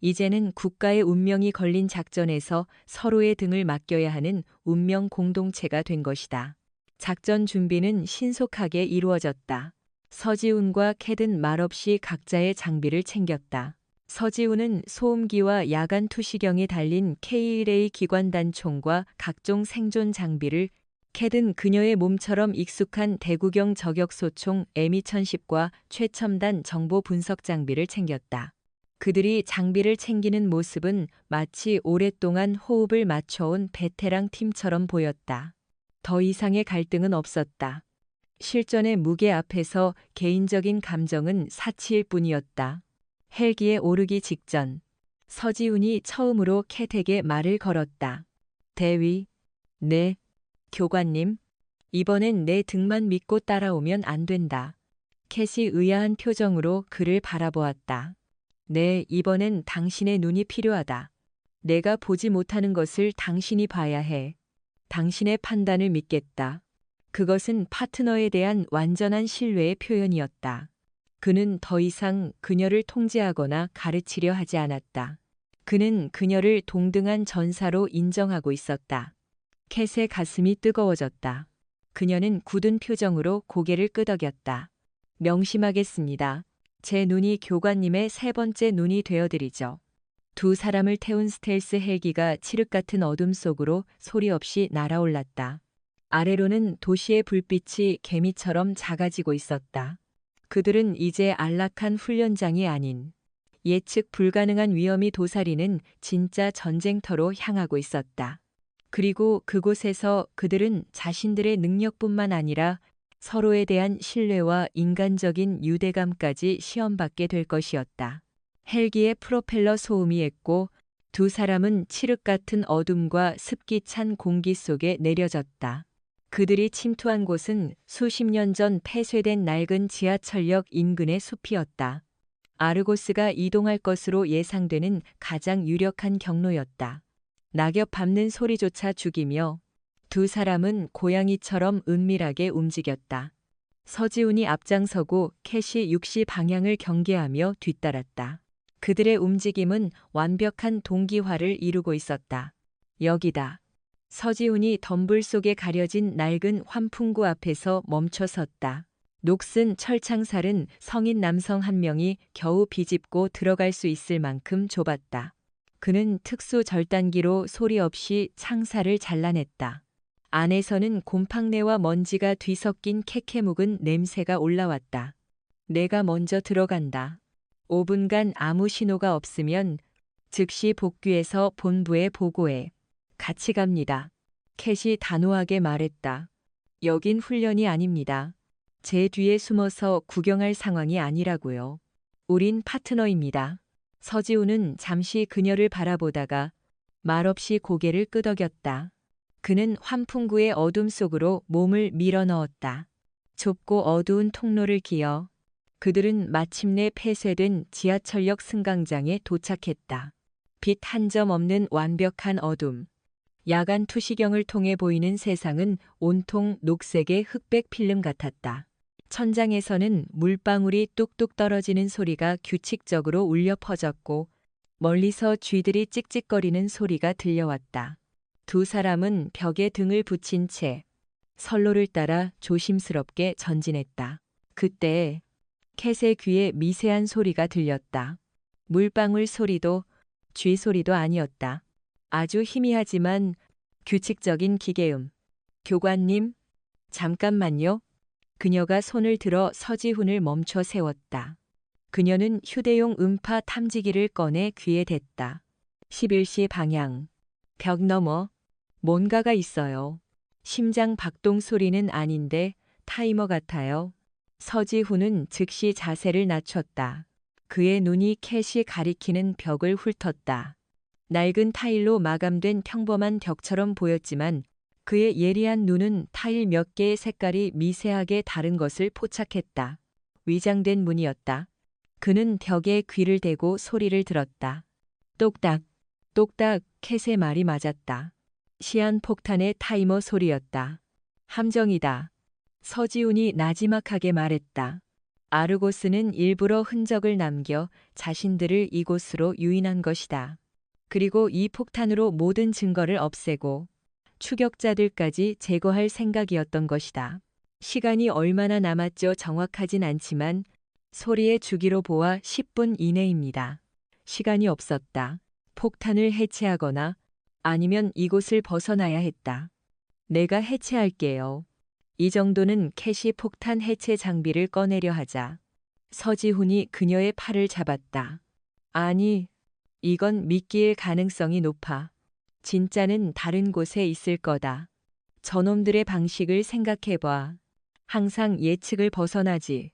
이제는 국가의 운명이 걸린 작전에서 서로의 등을 맡겨야 하는 운명 공동체가 된 것이다. 작전 준비는 신속하게 이루어졌다. 서지훈과 캣은 말없이 각자의 장비를 챙겼다. 서지훈은 소음기와 야간 투시경이 달린 K1A 기관단총과 각종 생존 장비를, 캣은 그녀의 몸처럼 익숙한 대구경 저격소총 M2010과 최첨단 정보 분석 장비를 챙겼다. 그들이 장비를 챙기는 모습은 마치 오랫동안 호흡을 맞춰온 베테랑 팀처럼 보였다. 더 이상의 갈등은 없었다. 실전의 무게 앞에서 개인적인 감정은 사치일 뿐이었다. 헬기에 오르기 직전 서지훈이 처음으로 캣에게 말을 걸었다. 대위, 네, 교관님, 이번엔 내 등만 믿고 따라오면 안 된다. 캣이 의아한 표정으로 그를 바라보았다. 네, 이번엔 당신의 눈이 필요하다. 내가 보지 못하는 것을 당신이 봐야 해. 당신의 판단을 믿겠다. 그것은 파트너에 대한 완전한 신뢰의 표현이었다. 그는 더 이상 그녀를 통제하거나 가르치려 하지 않았다. 그는 그녀를 동등한 전사로 인정하고 있었다. 캣의 가슴이 뜨거워졌다. 그녀는 굳은 표정으로 고개를 끄덕였다. 명심하겠습니다. 제 눈이 교관님의 세 번째 눈이 되어드리죠. 두 사람을 태운 스텔스 헬기가 칠흑 같은 어둠 속으로 소리 없이 날아올랐다. 아래로는 도시의 불빛이 개미처럼 작아지고 있었다. 그들은 이제 안락한 훈련장이 아닌 예측 불가능한 위험이 도사리는 진짜 전쟁터로 향하고 있었다. 그리고 그곳에서 그들은 자신들의 능력뿐만 아니라 서로에 대한 신뢰와 인간적인 유대감까지 시험받게 될 것이었다. 헬기의 프로펠러 소음이 했고 두 사람은 칠흑 같은 어둠과 습기 찬 공기 속에 내려졌다. 그들이 침투한 곳은 수십 년 전 폐쇄된 낡은 지하철역 인근의 숲이었다. 아르고스가 이동할 것으로 예상되는 가장 유력한 경로였다. 낙엽 밟는 소리조차 죽이며 두 사람은 고양이처럼 은밀하게 움직였다. 서지훈이 앞장서고 캣이 육시 방향을 경계하며 뒤따랐다. 그들의 움직임은 완벽한 동기화를 이루고 있었다. 여기다. 서지훈이 덤불 속에 가려진 낡은 환풍구 앞에서 멈춰 섰다. 녹슨 철창살은 성인 남성 한 명이 겨우 비집고 들어갈 수 있을 만큼 좁았다. 그는 특수 절단기로 소리 없이 창살을 잘라냈다. 안에서는 곰팡내와 먼지가 뒤섞인 캐캐묵은 냄새가 올라왔다. 내가 먼저 들어간다. 5분간 아무 신호가 없으면 즉시 복귀해서 본부에 보고해. 같이 갑니다. 캣이 단호하게 말했다. 여긴 훈련이 아닙니다. 제 뒤에 숨어서 구경할 상황이 아니라고요. 우린 파트너입니다. 서지훈은 잠시 그녀를 바라보다가 말없이 고개를 끄덕였다. 그는 환풍구의 어둠 속으로 몸을 밀어넣었다. 좁고 어두운 통로를 기어 그들은 마침내 폐쇄된 지하철역 승강장에 도착했다. 빛 한 점 없는 완벽한 어둠. 야간 투시경을 통해 보이는 세상은 온통 녹색의 흑백 필름 같았다. 천장에서는 물방울이 뚝뚝 떨어지는 소리가 규칙적으로 울려 퍼졌고 멀리서 쥐들이 찍찍거리는 소리가 들려왔다. 두 사람은 벽에 등을 붙인 채 선로를 따라 조심스럽게 전진했다. 그때 캣의 귀에 미세한 소리가 들렸다. 물방울 소리도 쥐 소리도 아니었다. 아주 희미하지만 규칙적인 기계음. 교관님, 잠깐만요. 그녀가 손을 들어 서지훈을 멈춰 세웠다. 그녀는 휴대용 음파 탐지기를 꺼내 귀에 댔다. 11시 방향. 벽 너머. 뭔가가 있어요. 심장 박동 소리는 아닌데 타이머 같아요. 서지훈은 즉시 자세를 낮췄다. 그의 눈이 캣이 가리키는 벽을 훑었다. 낡은 타일로 마감된 평범한 벽처럼 보였지만 그의 예리한 눈은 타일 몇 개의 색깔이 미세하게 다른 것을 포착했다. 위장된 문이었다. 그는 벽에 귀를 대고 소리를 들었다. 똑딱, 똑딱. 캣의 말이 맞았다. 시한폭탄의 타이머 소리였다. 함정이다. 서지훈이 나지막하게 말했다. 아르고스는 일부러 흔적을 남겨 자신들을 이곳으로 유인한 것이다. 그리고 이 폭탄으로 모든 증거를 없애고 추격자들까지 제거할 생각이었던 것이다. 시간이 얼마나 남았죠? 정확하진 않지만 소리의 주기로 보아 10분 이내입니다. 시간이 없었다. 폭탄을 해체하거나 아니면 이곳을 벗어나야 했다. 내가 해체할게요. 이 정도는 캐시 폭탄 해체 장비를 꺼내려 하자. 서지훈이 그녀의 팔을 잡았다. 아니, 이건 미끼일 가능성이 높아. 진짜는 다른 곳에 있을 거다. 저놈들의 방식을 생각해봐. 항상 예측을 벗어나지.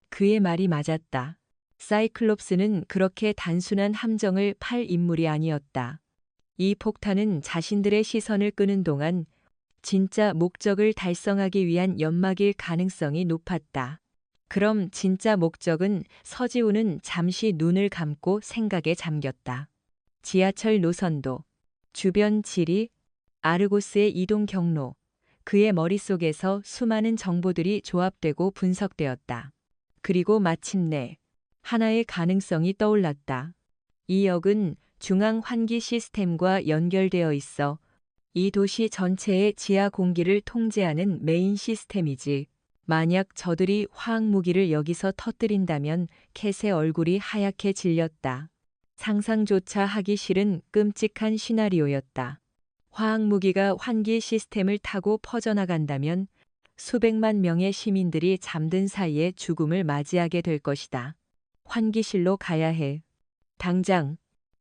그의 말이 맞았다. 사이클롭스는 그렇게 단순한 함정을 팔 인물이 아니었다. 이 폭탄은 자신들의 시선을 끄는 동안 진짜 목적을 달성하기 위한 연막일 가능성이 높았다. 그럼 진짜 목적은 서지훈은 잠시 눈을 감고 생각에 잠겼다. 지하철 노선도, 주변 지리, 아르고스의 이동 경로, 그의 머릿속에서 수많은 정보들이 조합되고 분석되었다. 그리고 마침내 하나의 가능성이 떠올랐다. 이 역은 중앙 환기 시스템과 연결되어 있어 이 도시 전체의 지하 공기를 통제하는 메인 시스템이지. 만약 저들이 화학 무기를 여기서 터뜨린다면 캣의 얼굴이 하얗게 질렸다. 상상조차 하기 싫은 끔찍한 시나리오였다. 화학 무기가 환기 시스템을 타고 퍼져나간다면 수백만 명의 시민들이 잠든 사이에 죽음을 맞이하게 될 것이다. 환기실로 가야 해. 당장.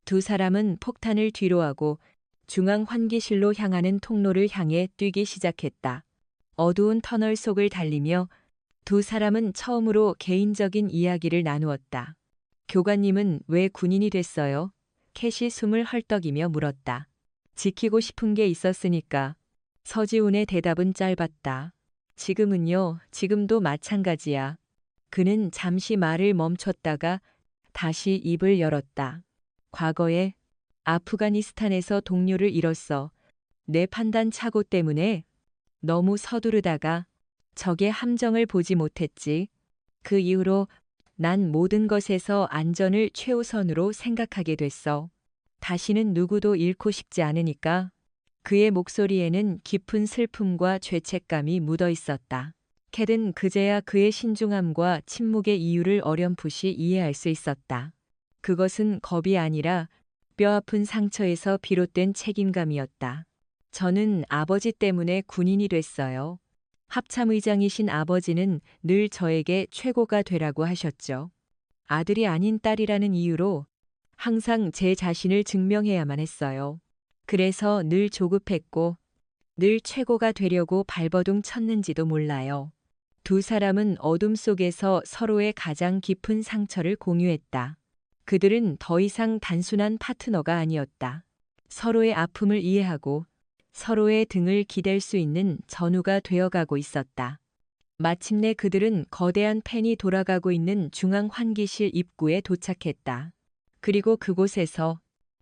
두 사람은 폭탄을 뒤로하고 중앙 환기실로 향하는 통로를 향해 뛰기 시작했다. 어두운 터널 속을 달리며 두 사람은 처음으로 개인적인 이야기를 나누었다. 교관님은 왜 군인이 됐어요? 캣이 숨을 헐떡이며 물었다. 지키고 싶은 게 있었으니까. 서지훈의 대답은 짧았다. 지금은요, 지금도 마찬가지야. 그는 잠시 말을 멈췄다가 다시 입을 열었다. 과거에 아프가니스탄에서 동료를 잃었어. 내 판단 착오 때문에 너무 서두르다가 적의 함정을 보지 못했지. 그 이후로 난 모든 것에서 안전을 최우선으로 생각하게 됐어. 다시는 누구도 잃고 싶지 않으니까. 그의 목소리에는 깊은 슬픔과 죄책감이 묻어 있었다. 캣은 그제야 그의 신중함과 침묵의 이유를 어렴풋이 이해할 수 있었다. 그것은 겁이 아니라 뼈아픈 상처에서 비롯된 책임감이었다. 저는 아버지 때문에 군인이 됐어요. 합참의장이신 아버지는 늘 저에게 최고가 되라고 하셨죠. 아들이 아닌 딸이라는 이유로 항상 제 자신을 증명해야만 했어요. 그래서 늘 조급했고 늘 최고가 되려고 발버둥 쳤는지도 몰라요. 두 사람은 어둠 속에서 서로의 가장 깊은 상처를 공유했다. 그들은 더 이상 단순한 파트너가 아니었다. 서로의 아픔을 이해하고 서로의 등을 기댈 수 있는 전우가 되어가고 있었다. 마침내 그들은 거대한 팬이 돌아가고 있는 중앙 환기실 입구에 도착했다. 그리고 그곳에서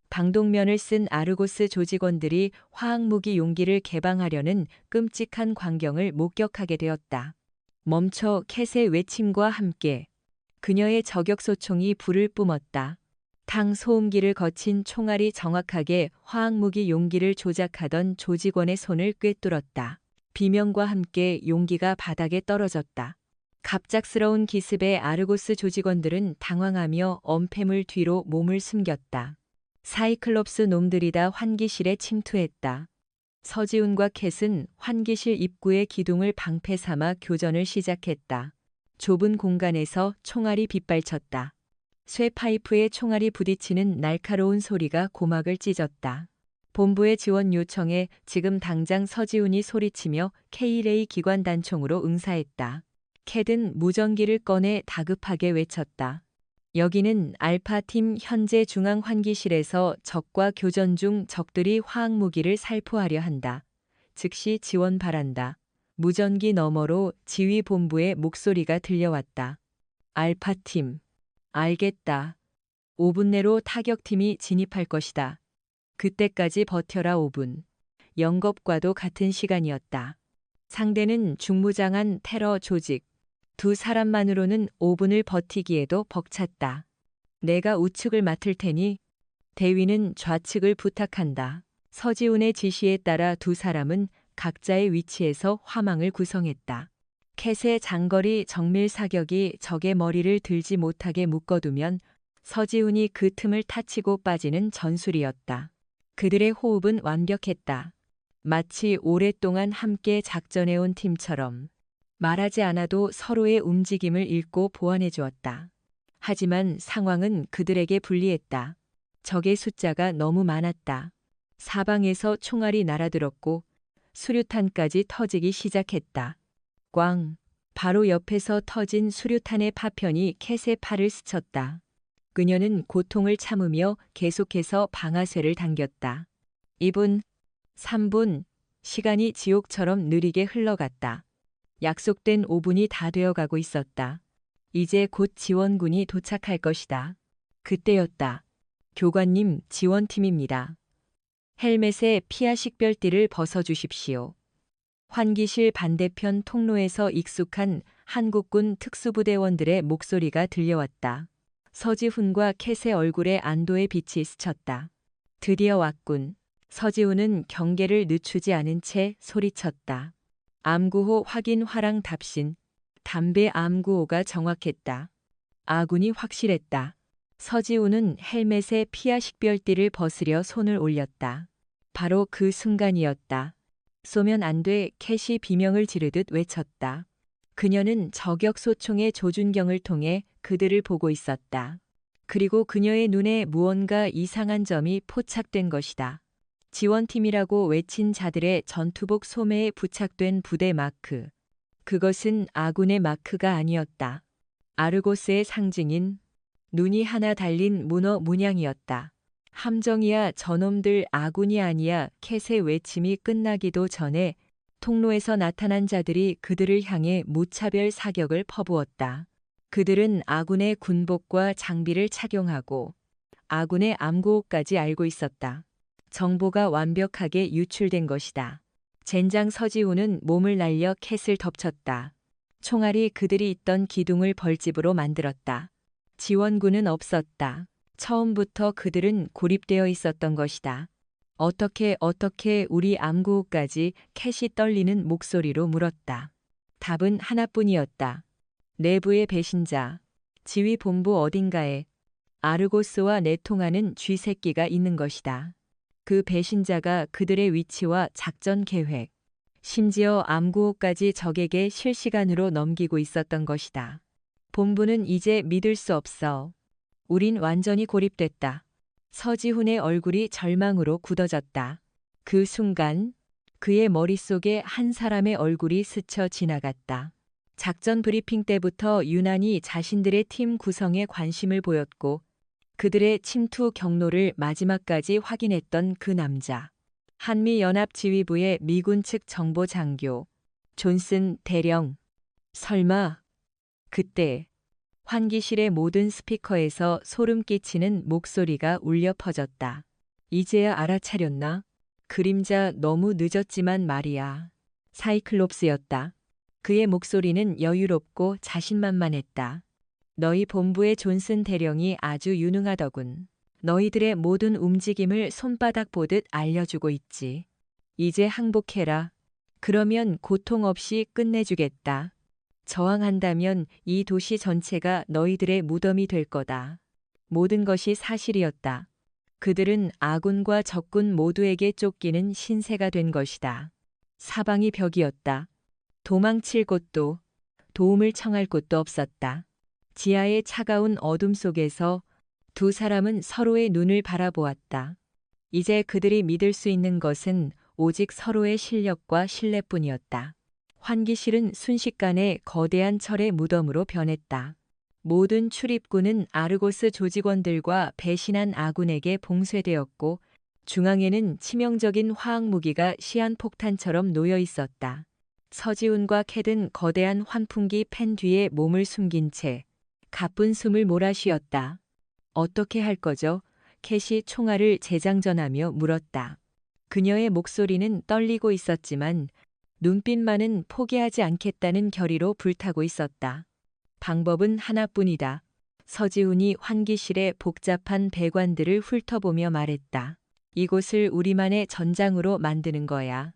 방독면을 쓴 아르고스 조직원들이 화학무기 용기를 개방하려는 끔찍한 광경을 목격하게 되었다. 멈춰 캣의 외침과 함께 그녀의 저격소총이 불을 뿜었다. 탕 소음기를 거친 총알이 정확하게 화학무기 용기를 조작하던 조직원의 손을 꿰뚫었다. 비명과 함께 용기가 바닥에 떨어졌다. 갑작스러운 기습에 아르고스 조직원들은 당황하며 엄폐물 뒤로 몸을 숨겼다. 사이클롭스 놈들이 다 환기실에 침투했다. 서지훈과 캣은 환기실 입구의 기둥을 방패 삼아 교전을 시작했다. 좁은 공간에서 총알이 빗발쳤다. 쇠파이프에 총알이 부딪히는 날카로운 소리가 고막을 찢었다. 본부의 지원 요청에 지금 당장 서지훈이 소리치며 K-레이 기관 단총으로 응사했다. 캣은 무전기를 꺼내 다급하게 외쳤다. 여기는 알파팀 현재 중앙 환기실에서 적과 교전 중 적들이 화학무기를 살포하려 한다. 즉시 지원 바란다. 무전기 너머로 지휘본부의 목소리가 들려왔다. 알파팀. 알겠다. 5분 내로 타격팀이 진입할 것이다. 그때까지 버텨라 5분. 영겁과도 같은 시간이었다. 상대는 중무장한 테러 조직. 두 사람만으로는 5분을 버티기에도 벅찼다. 내가 우측을 맡을 테니 대위는 좌측을 부탁한다. 서지훈의 지시에 따라 두 사람은 각자의 위치에서 화망을 구성했다. 캣의 장거리 정밀 사격이 적의 머리를 들지 못하게 묶어두면 서지훈이 그 틈을 타치고 빠지는 전술이었다. 그들의 호흡은 완벽했다. 마치 오랫동안 함께 작전해온 팀처럼 말하지 않아도 서로의 움직임을 읽고 보완해 주었다. 하지만 상황은 그들에게 불리했다. 적의 숫자가 너무 많았다. 사방에서 총알이 날아들었고 수류탄까지 터지기 시작했다. 꽝! 바로 옆에서 터진 수류탄의 파편이 캣의 팔을 스쳤다. 그녀는 고통을 참으며 계속해서 방아쇠를 당겼다. 2분, 3분, 시간이 지옥처럼 느리게 흘러갔다. 약속된 5분이 다 되어가고 있었다. 이제 곧 지원군이 도착할 것이다. 그때였다. 교관님, 지원팀입니다. 헬멧에 피아 식별띠를 벗어주십시오. 환기실 반대편 통로에서 익숙한 한국군 특수부대원들의 목소리가 들려왔다. 서지훈과 캣의 얼굴에 안도의 빛이 스쳤다. 드디어 왔군. 서지훈은 경계를 늦추지 않은 채 소리쳤다. 암구호 확인 화랑 답신. 담배 암구호가 정확했다. 아군이 확실했다. 서지훈은 헬멧에 피아 식별띠를 벗으려 손을 올렸다. 바로 그 순간이었다. 쏘면 안 돼, 캣이 비명을 지르듯 외쳤다. 그녀는 저격 소총의 조준경을 통해 그들을 보고 있었다. 그리고 그녀의 눈에 무언가 이상한 점이 포착된 것이다. 지원팀이라고 외친 자들의 전투복 소매에 부착된 부대 마크. 그것은 아군의 마크가 아니었다. 아르고스의 상징인 눈이 하나 달린 문어 문양이었다. 함정이야, 저놈들, 아군이 아니야. 캣의 외침이 끝나기도 전에 통로에서 나타난 자들이 그들을 향해 무차별 사격을 퍼부었다. 그들은 아군의 군복과 장비를 착용하고 아군의 암구호까지 알고 있었다. 정보가 완벽하게 유출된 것이다. 젠장. 서지훈은 몸을 날려 캣을 덮쳤다. 총알이 그들이 있던 기둥을 벌집으로 만들었다. 지원군은 없었다. 처음부터 그들은 고립되어 있었던 것이다. 어떻게 우리 암구호까지? 캣이 떨리는 목소리로 물었다. 답은 하나뿐이었다. 내부의 배신자. 지휘본부 어딘가에 아르고스와 내통하는 쥐새끼가 있는 것이다. 그 배신자가 그들의 위치와 작전 계획, 심지어 암구호까지 적에게 실시간으로 넘기고 있었던 것이다. 본부는 이제 믿을 수 없어. 우린 완전히 고립됐다. 서지훈의 얼굴이 절망으로 굳어졌다. 그 순간 그의 머릿속에 한 사람의 얼굴이 스쳐 지나갔다. 작전 브리핑 때부터 유난히 자신들의 팀 구성에 관심을 보였고 그들의 침투 경로를 마지막까지 확인했던 그 남자. 한미연합지휘부의 미군 측 정보 장교 존슨 대령. 설마. 그때 환기실의 모든 스피커에서 소름 끼치는 목소리가 울려 퍼졌다. 이제야 알아차렸나? 그림자, 너무 늦었지만 말이야. 사이클롭스였다. 그의 목소리는 여유롭고 자신만만했다. 너희 본부의 존슨 대령이 아주 유능하더군. 너희들의 모든 움직임을 손바닥 보듯 알려주고 있지. 이제 항복해라. 그러면 고통 없이 끝내주겠다. 저항한다면 이 도시 전체가 너희들의 무덤이 될 거다. 모든 것이 사실이었다. 그들은 아군과 적군 모두에게 쫓기는 신세가 된 것이다. 사방이 벽이었다. 도망칠 곳도, 도움을 청할 곳도 없었다. 지하의 차가운 어둠 속에서 두 사람은 서로의 눈을 바라보았다. 이제 그들이 믿을 수 있는 것은 오직 서로의 실력과 신뢰뿐이었다. 환기실은 순식간에 거대한 철의 무덤으로 변했다. 모든 출입구는 아르고스 조직원들과 배신한 아군에게 봉쇄되었고 중앙에는 치명적인 화학무기가 시한폭탄처럼 놓여 있었다. 서지훈과 캣은 거대한 환풍기 팬 뒤에 몸을 숨긴 채 가쁜 숨을 몰아쉬었다. 어떻게 할 거죠? 캣이 총알을 재장전하며 물었다. 그녀의 목소리는 떨리고 있었지만 눈빛만은 포기하지 않겠다는 결의로 불타고 있었다. 방법은 하나뿐이다. 서지훈이 환기실의 복잡한 배관들을 훑어보며 말했다. 이곳을 우리만의 전장으로 만드는 거야.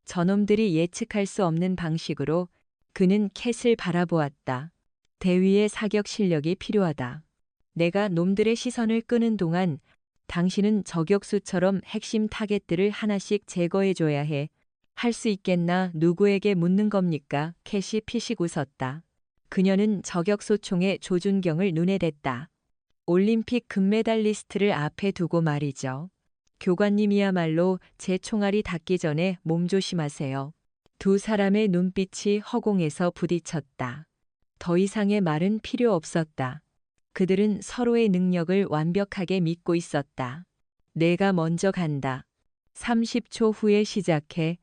저놈들이 예측할 수 없는 방식으로 그는 캣을 바라보았다. 대위의 사격 실력이 필요하다. 내가 놈들의 시선을 끄는 동안 당신은 저격수처럼 핵심 타겟들을 하나씩 제거해줘야 해. 할 수 있겠나? 누구에게 묻는 겁니까? 캣이 피식 웃었다. 그녀는 저격소총의 조준경을 눈에 댔다. 올림픽 금메달리스트를 앞에 두고 말이죠. 교관님이야말로 제 총알이 닿기 전에 몸조심하세요. 두 사람의 눈빛이 허공에서 부딪혔다. 더 이상의 말은 필요 없었다. 그들은 서로의 능력을 완벽하게 믿고 있었다. 내가 먼저 간다. 30초 후에 시작해.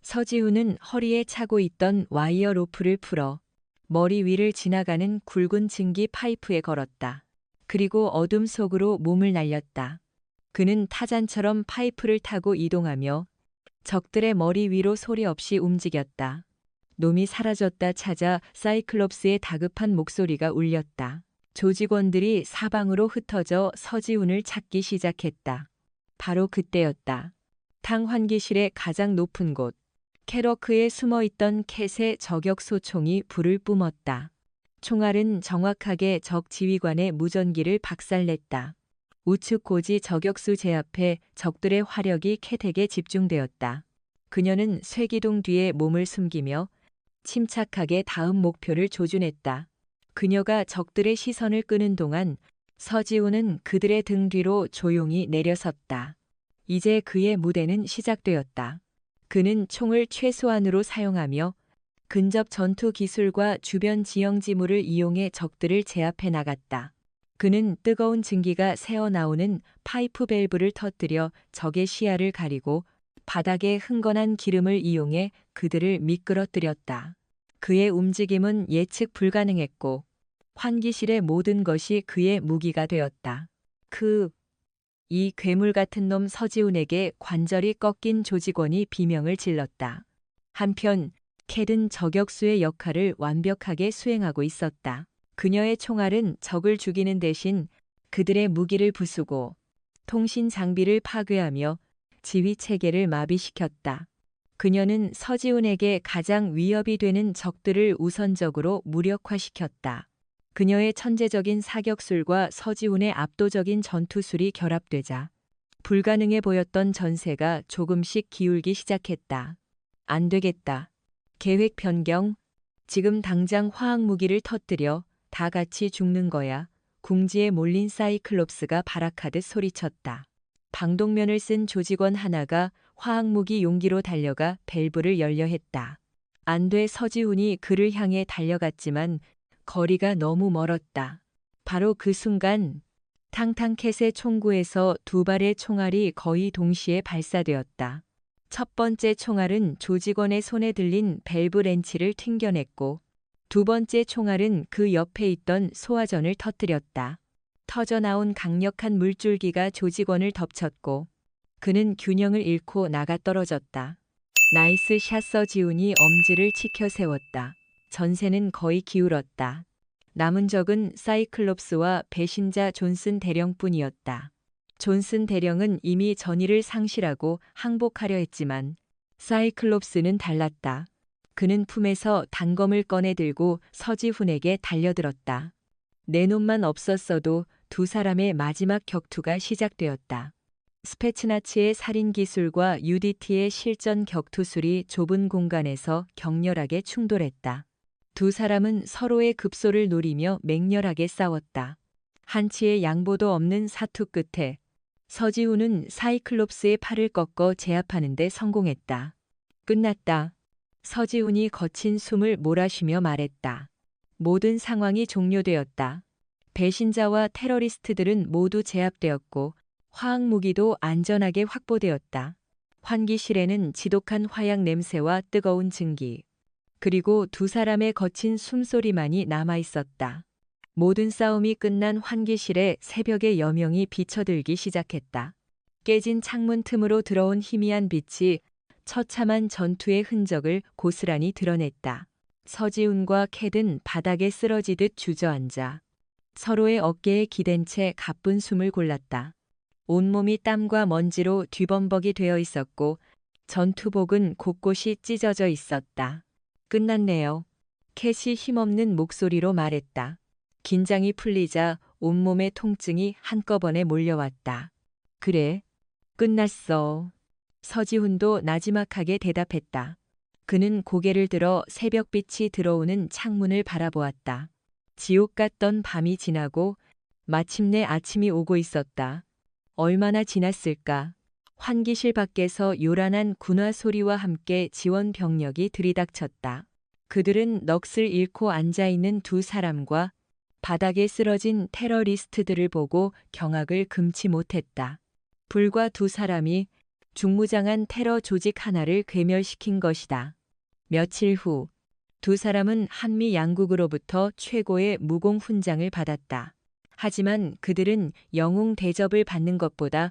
서지훈은 허리에 차고 있던 와이어 로프를 풀어 머리 위를 지나가는 굵은 증기 파이프에 걸었다. 그리고 어둠 속으로 몸을 날렸다. 그는 타잔처럼 파이프를 타고 이동하며 적들의 머리 위로 소리 없이 움직였다. 놈이 사라졌다 찾아 사이클롭스의 다급한 목소리가 울렸다. 조직원들이 사방으로 흩어져 서지훈을 찾기 시작했다. 바로 그때였다. 탕 환기실의 가장 높은 곳. 캐러크에 숨어있던 캣의 저격소총이 불을 뿜었다. 총알은 정확하게 적 지휘관의 무전기를 박살냈다. 우측 고지 저격수 제압해 적들의 화력이 캣에게 집중되었다. 그녀는 쇠기둥 뒤에 몸을 숨기며 침착하게 다음 목표를 조준했다. 그녀가 적들의 시선을 끄는 동안 서지훈은 그들의 등 뒤로 조용히 내려섰다. 이제 그의 무대는 시작되었다. 그는 총을 최소한으로 사용하며 근접 전투 기술과 주변 지형지물을 이용해 적들을 제압해 나갔다. 그는 뜨거운 증기가 새어나오는 파이프 밸브를 터뜨려 적의 시야를 가리고 바닥에 흥건한 기름을 이용해 그들을 미끄러뜨렸다. 그의 움직임은 예측 불가능했고 환기실의 모든 것이 그의 무기가 되었다. 이 괴물 같은 놈 서지훈에게 관절이 꺾인 조직원이 비명을 질렀다. 한편 캣은 저격수의 역할을 완벽하게 수행하고 있었다. 그녀의 총알은 적을 죽이는 대신 그들의 무기를 부수고 통신 장비를 파괴하며 지휘 체계를 마비시켰다. 그녀는 서지훈에게 가장 위협이 되는 적들을 우선적으로 무력화시켰다. 그녀의 천재적인 사격술과 서지훈의 압도적인 전투술이 결합되자 불가능해 보였던 전세가 조금씩 기울기 시작했다. 안 되겠다. 계획 변경. 지금 당장 화학무기를 터뜨려 다 같이 죽는 거야. 궁지에 몰린 사이클롭스가 발악하듯 소리쳤다. 방독면을 쓴 조직원 하나가 화학무기 용기로 달려가 밸브를 열려 했다. 안 돼. 서지훈이 그를 향해 달려갔지만 거리가 너무 멀었다. 바로 그 순간 탕탕캣의 총구에서 두 발의 총알이 거의 동시에 발사되었다. 첫 번째 총알은 조직원의 손에 들린 밸브 렌치를 튕겨냈고 두 번째 총알은 그 옆에 있던 소화전을 터뜨렸다. 터져나온 강력한 물줄기가 조직원을 덮쳤고 그는 균형을 잃고 나가 떨어졌다. 나이스 샷. 서지훈이 엄지를 치켜 세웠다. 전세는 거의 기울었다. 남은 적은 사이클롭스와 배신자 존슨 대령뿐이었다. 존슨 대령은 이미 전의를 상실하고 항복하려 했지만 사이클롭스는 달랐다. 그는 품에서 단검을 꺼내 들고 서지훈에게 달려들었다. 내 놈만 없었어도 두 사람의 마지막 격투가 시작되었다. 스페츠나츠의 살인 기술과 UDT의 실전 격투술이 좁은 공간에서 격렬하게 충돌했다. 두 사람은 서로의 급소를 노리며 맹렬하게 싸웠다. 한치의 양보도 없는 사투 끝에 서지훈은 사이클롭스의 팔을 꺾어 제압하는 데 성공했다. 끝났다. 서지훈이 거친 숨을 몰아쉬며 말했다. 모든 상황이 종료되었다. 배신자와 테러리스트들은 모두 제압되었고 화학무기도 안전하게 확보되었다. 환기실에는 지독한 화약 냄새와 뜨거운 증기, 그리고 두 사람의 거친 숨소리만이 남아 있었다. 모든 싸움이 끝난 환기실에 새벽의 여명이 비쳐들기 시작했다. 깨진 창문 틈으로 들어온 희미한 빛이 처참한 전투의 흔적을 고스란히 드러냈다. 서지훈과 캣은 바닥에 쓰러지듯 주저앉아 서로의 어깨에 기댄 채 가쁜 숨을 골랐다. 온몸이 땀과 먼지로 뒤범벅이 되어 있었고 전투복은 곳곳이 찢어져 있었다. 끝났네요. 캣이 힘없는 목소리로 말했다. 긴장이 풀리자 온몸의 통증이 한꺼번에 몰려왔다. 그래, 끝났어. 서지훈도 나지막하게 대답했다. 그는 고개를 들어 새벽빛이 들어오는 창문을 바라보았다. 지옥 같던 밤이 지나고 마침내 아침이 오고 있었다. 얼마나 지났을까? 환기실 밖에서 요란한 군화 소리와 함께 지원 병력이 들이닥쳤다. 그들은 넋을 잃고 앉아있는 두 사람과 바닥에 쓰러진 테러리스트들을 보고 경악을 금치 못했다. 불과 두 사람이 중무장한 테러 조직 하나를 괴멸시킨 것이다. 며칠 후, 두 사람은 한미 양국으로부터 최고의 무공 훈장을 받았다. 하지만 그들은 영웅 대접을 받는 것보다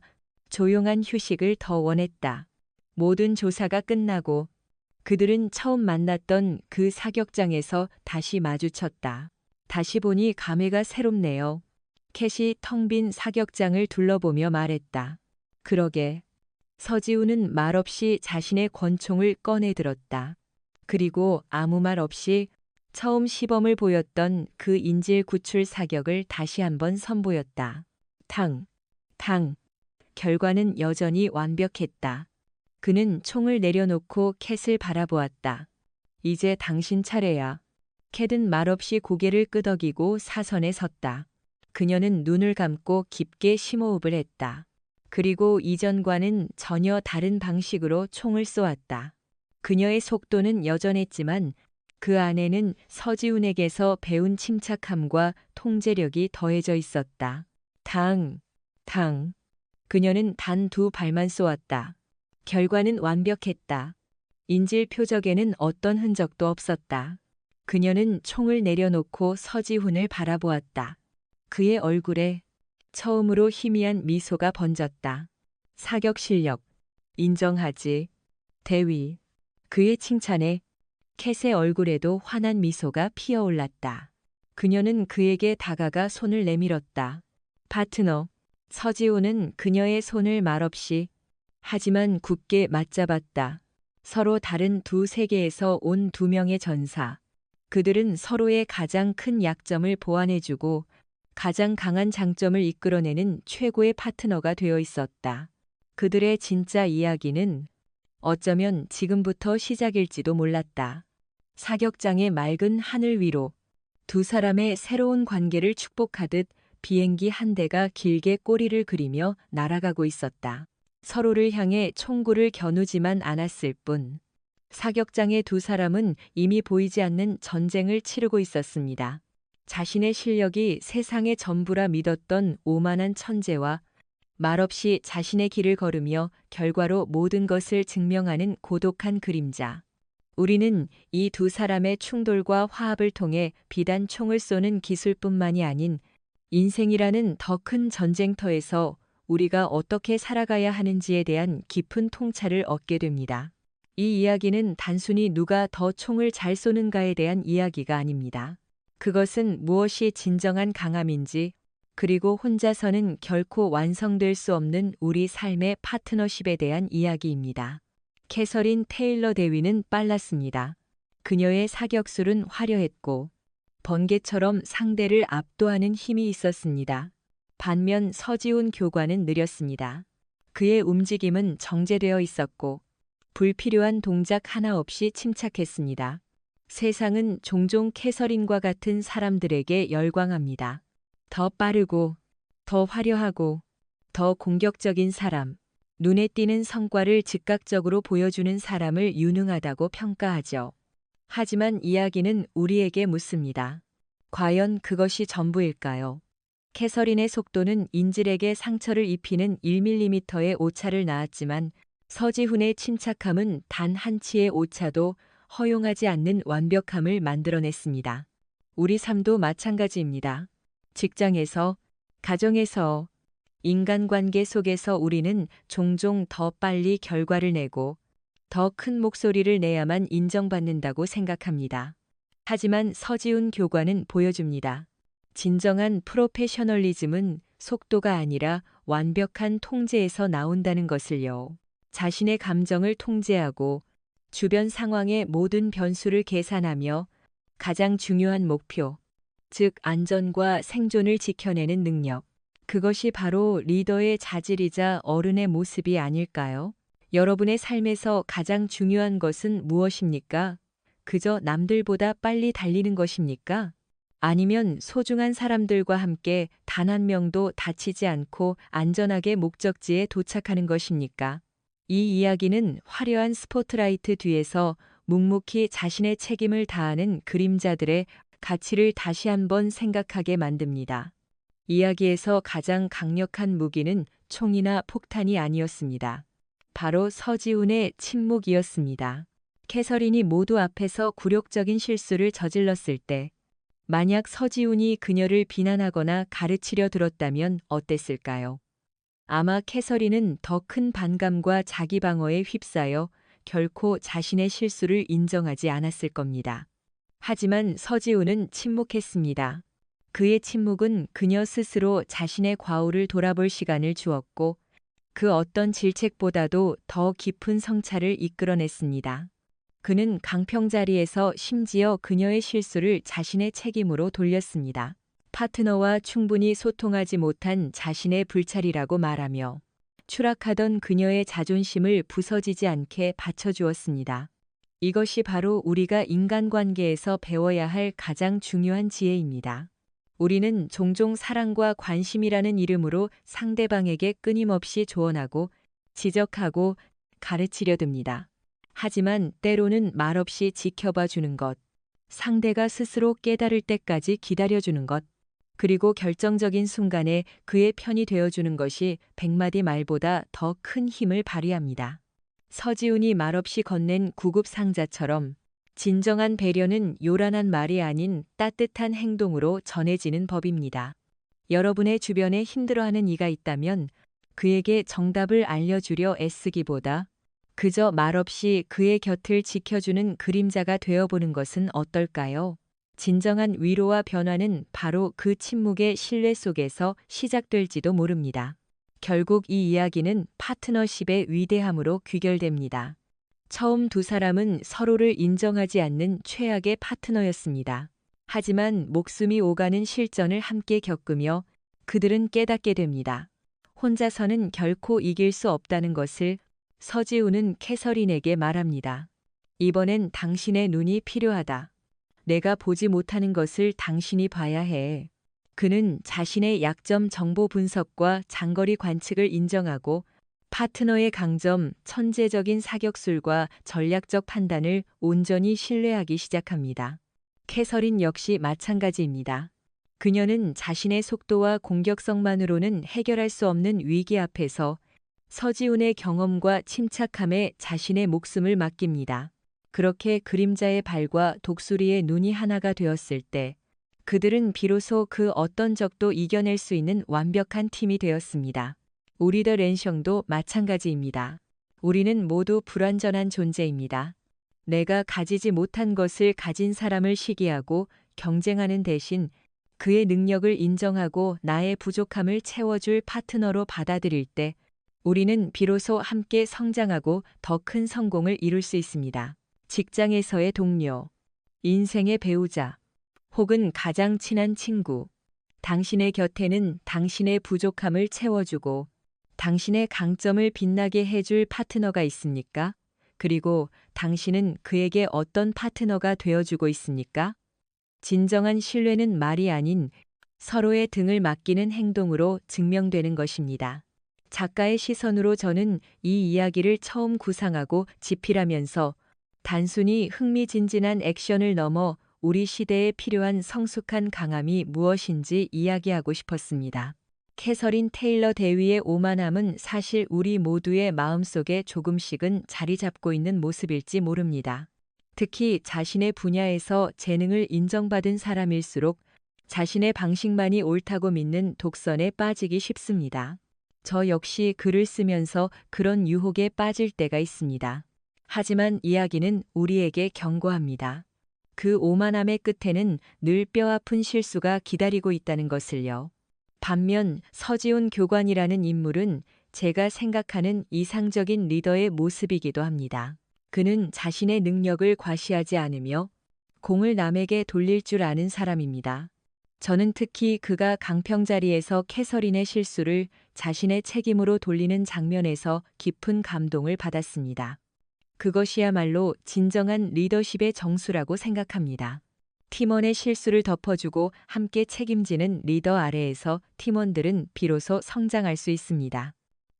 조용한 휴식을 더 원했다. 모든 조사가 끝나고 그들은 처음 만났던 그 사격장에서 다시 마주쳤다. 다시 보니 감회가 새롭네요. 캣이 텅 빈 사격장을 둘러보며 말했다. 그러게. 서지훈은 말없이 자신의 권총을 꺼내 들었다. 그리고 아무 말 없이 처음 시범을 보였던 그 인질 구출 사격을 다시 한번 선보였다. 탕, 탕. 결과는 여전히 완벽했다. 그는 총을 내려놓고 캣을 바라보았다. 이제 당신 차례야. 캣은 말없이 고개를 끄덕이고 사선에 섰다. 그녀는 눈을 감고 깊게 심호흡을 했다. 그리고 이전과는 전혀 다른 방식으로 총을 쏘았다. 그녀의 속도는 여전했지만 그 안에는 서지훈에게서 배운 침착함과 통제력이 더해져 있었다. 당, 당. 그녀는 단 두 발만 쏘았다. 결과는 완벽했다. 인질 표적에는 어떤 흔적도 없었다. 그녀는 총을 내려놓고 서지훈을 바라보았다. 그의 얼굴에 처음으로 희미한 미소가 번졌다. 사격 실력, 인정하지. 대위. 그의 칭찬에 캣의 얼굴에도 환한 미소가 피어올랐다. 그녀는 그에게 다가가 손을 내밀었다. 파트너. 서지훈은 그녀의 손을 말없이 하지만 굳게 맞잡았다. 서로 다른 두 세계에서 온 두 명의 전사. 그들은 서로의 가장 큰 약점을 보완해주고 가장 강한 장점을 이끌어내는 최고의 파트너가 되어 있었다. 그들의 진짜 이야기는 어쩌면 지금부터 시작일지도 몰랐다. 사격장의 맑은 하늘 위로 두 사람의 새로운 관계를 축복하듯 비행기 한 대가 길게 꼬리를 그리며 날아가고 있었다. 서로를 향해 총구를 겨누지만 않았을 뿐 사격장의 두 사람은 이미 보이지 않는 전쟁을 치르고 있었습니다. 자신의 실력이 세상의 전부라 믿었던 오만한 천재와 말없이 자신의 길을 걸으며 결과로 모든 것을 증명하는 고독한 그림자. 우리는 이 두 사람의 충돌과 화합을 통해 비단 총을 쏘는 기술뿐만이 아닌 인생이라는 더 큰 전쟁터에서 우리가 어떻게 살아가야 하는지에 대한 깊은 통찰을 얻게 됩니다. 이 이야기는 단순히 누가 더 총을 잘 쏘는가에 대한 이야기가 아닙니다. 그것은 무엇이 진정한 강함인지, 그리고 혼자서는 결코 완성될 수 없는 우리 삶의 파트너십에 대한 이야기입니다. 캐서린 테일러 대위는 빨랐습니다. 그녀의 사격술은 화려했고 번개처럼 상대를 압도하는 힘이 있었습니다. 반면 서지훈 교관은 느렸습니다. 그의 움직임은 정제되어 있었고 불필요한 동작 하나 없이 침착했습니다. 세상은 종종 캐서린과 같은 사람들에게 열광합니다. 더 빠르고, 더 화려하고, 더 공격적인 사람, 눈에 띄는 성과를 즉각적으로 보여주는 사람을 유능하다고 평가하죠. 하지만 이야기는 우리에게 묻습니다. 과연 그것이 전부일까요? 캐서린의 속도는 인질에게 상처를 입히는 1mm의 오차를 낳았지만 서지훈의 침착함은 단 한 치의 오차도 허용하지 않는 완벽함을 만들어냈습니다. 우리 삶도 마찬가지입니다. 직장에서, 가정에서, 인간관계 속에서 우리는 종종 더 빨리 결과를 내고 더 큰 목소리를 내야만 인정받는다고 생각합니다. 하지만 서지훈 교관은 보여줍니다. 진정한 프로페셔널리즘은 속도가 아니라 완벽한 통제에서 나온다는 것을요. 자신의 감정을 통제하고 주변 상황의 모든 변수를 계산하며 가장 중요한 목표, 즉 안전과 생존을 지켜내는 능력. 그것이 바로 리더의 자질이자 어른의 모습이 아닐까요? 여러분의 삶에서 가장 중요한 것은 무엇입니까? 그저 남들보다 빨리 달리는 것입니까? 아니면 소중한 사람들과 함께 단 한 명도 다치지 않고 안전하게 목적지에 도착하는 것입니까? 이 이야기는 화려한 스포트라이트 뒤에서 묵묵히 자신의 책임을 다하는 그림자들의 가치를 다시 한번 생각하게 만듭니다. 이야기에서 가장 강력한 무기는 총이나 폭탄이 아니었습니다. 바로 서지훈의 침묵이었습니다. 캐서린이 모두 앞에서 굴욕적인 실수를 저질렀을 때, 만약 서지훈이 그녀를 비난하거나 가르치려 들었다면 어땠을까요? 아마 캐서린은 더 큰 반감과 자기 방어에 휩싸여 결코 자신의 실수를 인정하지 않았을 겁니다. 하지만 서지훈은 침묵했습니다. 그의 침묵은 그녀 스스로 자신의 과오를 돌아볼 시간을 주었고 그 어떤 질책보다도 더 깊은 성찰을 이끌어냈습니다. 그는 강평 자리에서 심지어 그녀의 실수를 자신의 책임으로 돌렸습니다. 파트너와 충분히 소통하지 못한 자신의 불찰이라고 말하며 추락하던 그녀의 자존심을 부서지지 않게 받쳐주었습니다. 이것이 바로 우리가 인간관계에서 배워야 할 가장 중요한 지혜입니다. 우리는 종종 사랑과 관심이라는 이름으로 상대방에게 끊임없이 조언하고 지적하고 가르치려 듭니다. 하지만 때로는 말없이 지켜봐 주는 것, 상대가 스스로 깨달을 때까지 기다려주는 것, 그리고 결정적인 순간에 그의 편이 되어주는 것이 100마디 말보다 더 큰 힘을 발휘합니다. 서지훈이 말없이 건넨 구급 상자처럼 진정한 배려는 요란한 말이 아닌 따뜻한 행동으로 전해지는 법입니다. 여러분의 주변에 힘들어하는 이가 있다면 그에게 정답을 알려주려 애쓰기보다 그저 말없이 그의 곁을 지켜주는 그림자가 되어보는 것은 어떨까요? 진정한 위로와 변화는 바로 그 침묵의 신뢰 속에서 시작될지도 모릅니다. 결국 이 이야기는 파트너십의 위대함으로 귀결됩니다. 처음 두 사람은 서로를 인정하지 않는 최악의 파트너였습니다. 하지만 목숨이 오가는 실전을 함께 겪으며 그들은 깨닫게 됩니다. 혼자서는 결코 이길 수 없다는 것을 서지훈은 캐서린에게 말합니다. 이번엔 당신의 눈이 필요하다. 내가 보지 못하는 것을 당신이 봐야 해. 그는 자신의 약점 정보 분석과 장거리 관측을 인정하고 파트너의 강점, 천재적인 사격술과 전략적 판단을 온전히 신뢰하기 시작합니다. 캐서린 역시 마찬가지입니다. 그녀는 자신의 속도와 공격성만으로는 해결할 수 없는 위기 앞에서 서지훈의 경험과 침착함에 자신의 목숨을 맡깁니다. 그렇게 그림자의 발과 독수리의 눈이 하나가 되었을 때 그들은 비로소 그 어떤 적도 이겨낼 수 있는 완벽한 팀이 되었습니다. 우리 더 랜셩도 마찬가지입니다. 우리는 모두 불완전한 존재입니다. 내가 가지지 못한 것을 가진 사람을 시기하고 경쟁하는 대신 그의 능력을 인정하고 나의 부족함을 채워줄 파트너로 받아들일 때 우리는 비로소 함께 성장하고 더 큰 성공을 이룰 수 있습니다. 직장에서의 동료, 인생의 배우자, 혹은 가장 친한 친구. 당신의 곁에는 당신의 부족함을 채워주고 당신의 강점을 빛나게 해줄 파트너가 있습니까? 그리고 당신은 그에게 어떤 파트너가 되어주고 있습니까? 진정한 신뢰는 말이 아닌 서로의 등을 맡기는 행동으로 증명되는 것입니다. 작가의 시선으로 저는 이 이야기를 처음 구상하고 집필하면서 단순히 흥미진진한 액션을 넘어 우리 시대에 필요한 성숙한 강함이 무엇인지 이야기하고 싶었습니다. 캐서린 테일러 대위의 오만함은 사실 우리 모두의 마음속에 조금씩은 자리 잡고 있는 모습일지 모릅니다. 특히 자신의 분야에서 재능을 인정받은 사람일수록 자신의 방식만이 옳다고 믿는 독선에 빠지기 쉽습니다. 저 역시 글을 쓰면서 그런 유혹에 빠질 때가 있습니다. 하지만 이야기는 우리에게 경고합니다. 그 오만함의 끝에는 늘 뼈아픈 실수가 기다리고 있다는 것을요. 반면 서지훈 교관이라는 인물은 제가 생각하는 이상적인 리더의 모습이기도 합니다. 그는 자신의 능력을 과시하지 않으며 공을 남에게 돌릴 줄 아는 사람입니다. 저는 특히 그가 강평자리에서 캐서린의 실수를 자신의 책임으로 돌리는 장면에서 깊은 감동을 받았습니다. 그것이야말로 진정한 리더십의 정수라고 생각합니다. 팀원의 실수를 덮어주고 함께 책임지는 리더 아래에서 팀원들은 비로소 성장할 수 있습니다.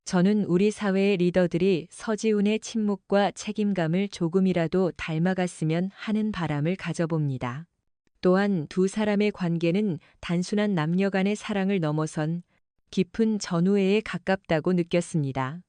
저는 우리 사회의 리더들이 서지훈의 침묵과 책임감을 조금이라도 닮아갔으면 하는 바람을 가져봅니다. 또한 두 사람의 관계는 단순한 남녀 간의 사랑을 넘어선 깊은 전우애에 가깝다고 느꼈습니다.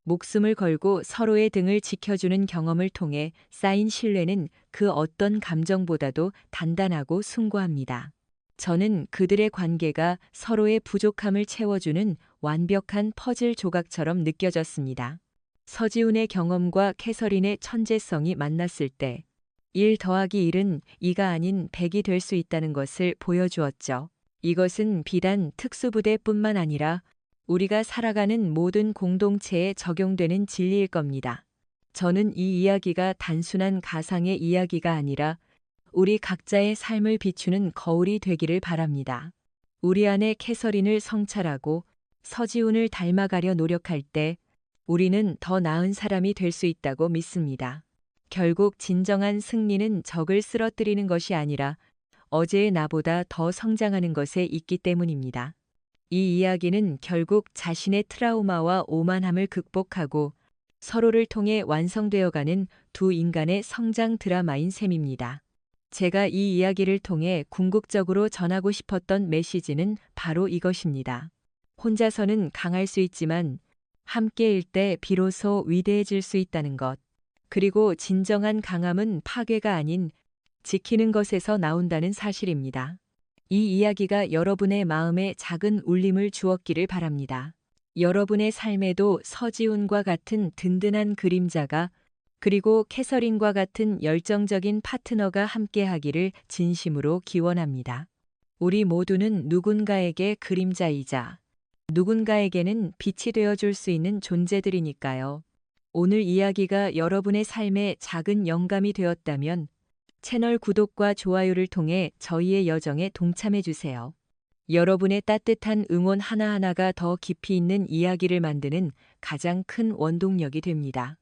목숨을 걸고 서로의 등을 지켜주는 경험을 통해 쌓인 신뢰는 그 어떤 감정보다도 단단하고 숭고합니다. 저는 그들의 관계가 서로의 부족함을 채워주는 완벽한 퍼즐 조각처럼 느껴졌습니다. 서지훈의 경험과 캐서린의 천재성이 만났을 때 1 더하기 1은 2가 아닌 100이 될 수 있다는 것을 보여주었죠. 이것은 비단 특수부대뿐만 아니라 우리가 살아가는 모든 공동체에 적용되는 진리일 겁니다. 저는 이 이야기가 단순한 가상의 이야기가 아니라 우리 각자의 삶을 비추는 거울이 되기를 바랍니다. 우리 안에 캐서린을 성찰하고 서지훈을 닮아가려 노력할 때 우리는 더 나은 사람이 될 수 있다고 믿습니다. 결국 진정한 승리는 적을 쓰러뜨리는 것이 아니라 어제의 나보다 더 성장하는 것에 있기 때문입니다. 이 이야기는 결국 자신의 트라우마와 오만함을 극복하고 서로를 통해 완성되어가는 두 인간의 성장 드라마인 셈입니다. 제가 이 이야기를 통해 궁극적으로 전하고 싶었던 메시지는 바로 이것입니다. 혼자서는 강할 수 있지만 함께일 때 비로소 위대해질 수 있다는 것. 그리고 진정한 강함은 파괴가 아닌 지키는 것에서 나온다는 사실입니다. 이 이야기가 여러분의 마음에 작은 울림을 주었기를 바랍니다. 여러분의 삶에도 서지훈과 같은 든든한 그림자가 그리고 캐서린과 같은 열정적인 파트너가 함께하기를 진심으로 기원합니다. 우리 모두는 누군가에게 그림자이자 누군가에게는 빛이 되어줄 수 있는 존재들이니까요. 오늘 이야기가 여러분의 삶에 작은 영감이 되었다면 채널 구독과 좋아요를 통해 저희의 여정에 동참해 주세요. 여러분의 따뜻한 응원 하나하나가 더 깊이 있는 이야기를 만드는 가장 큰 원동력이 됩니다.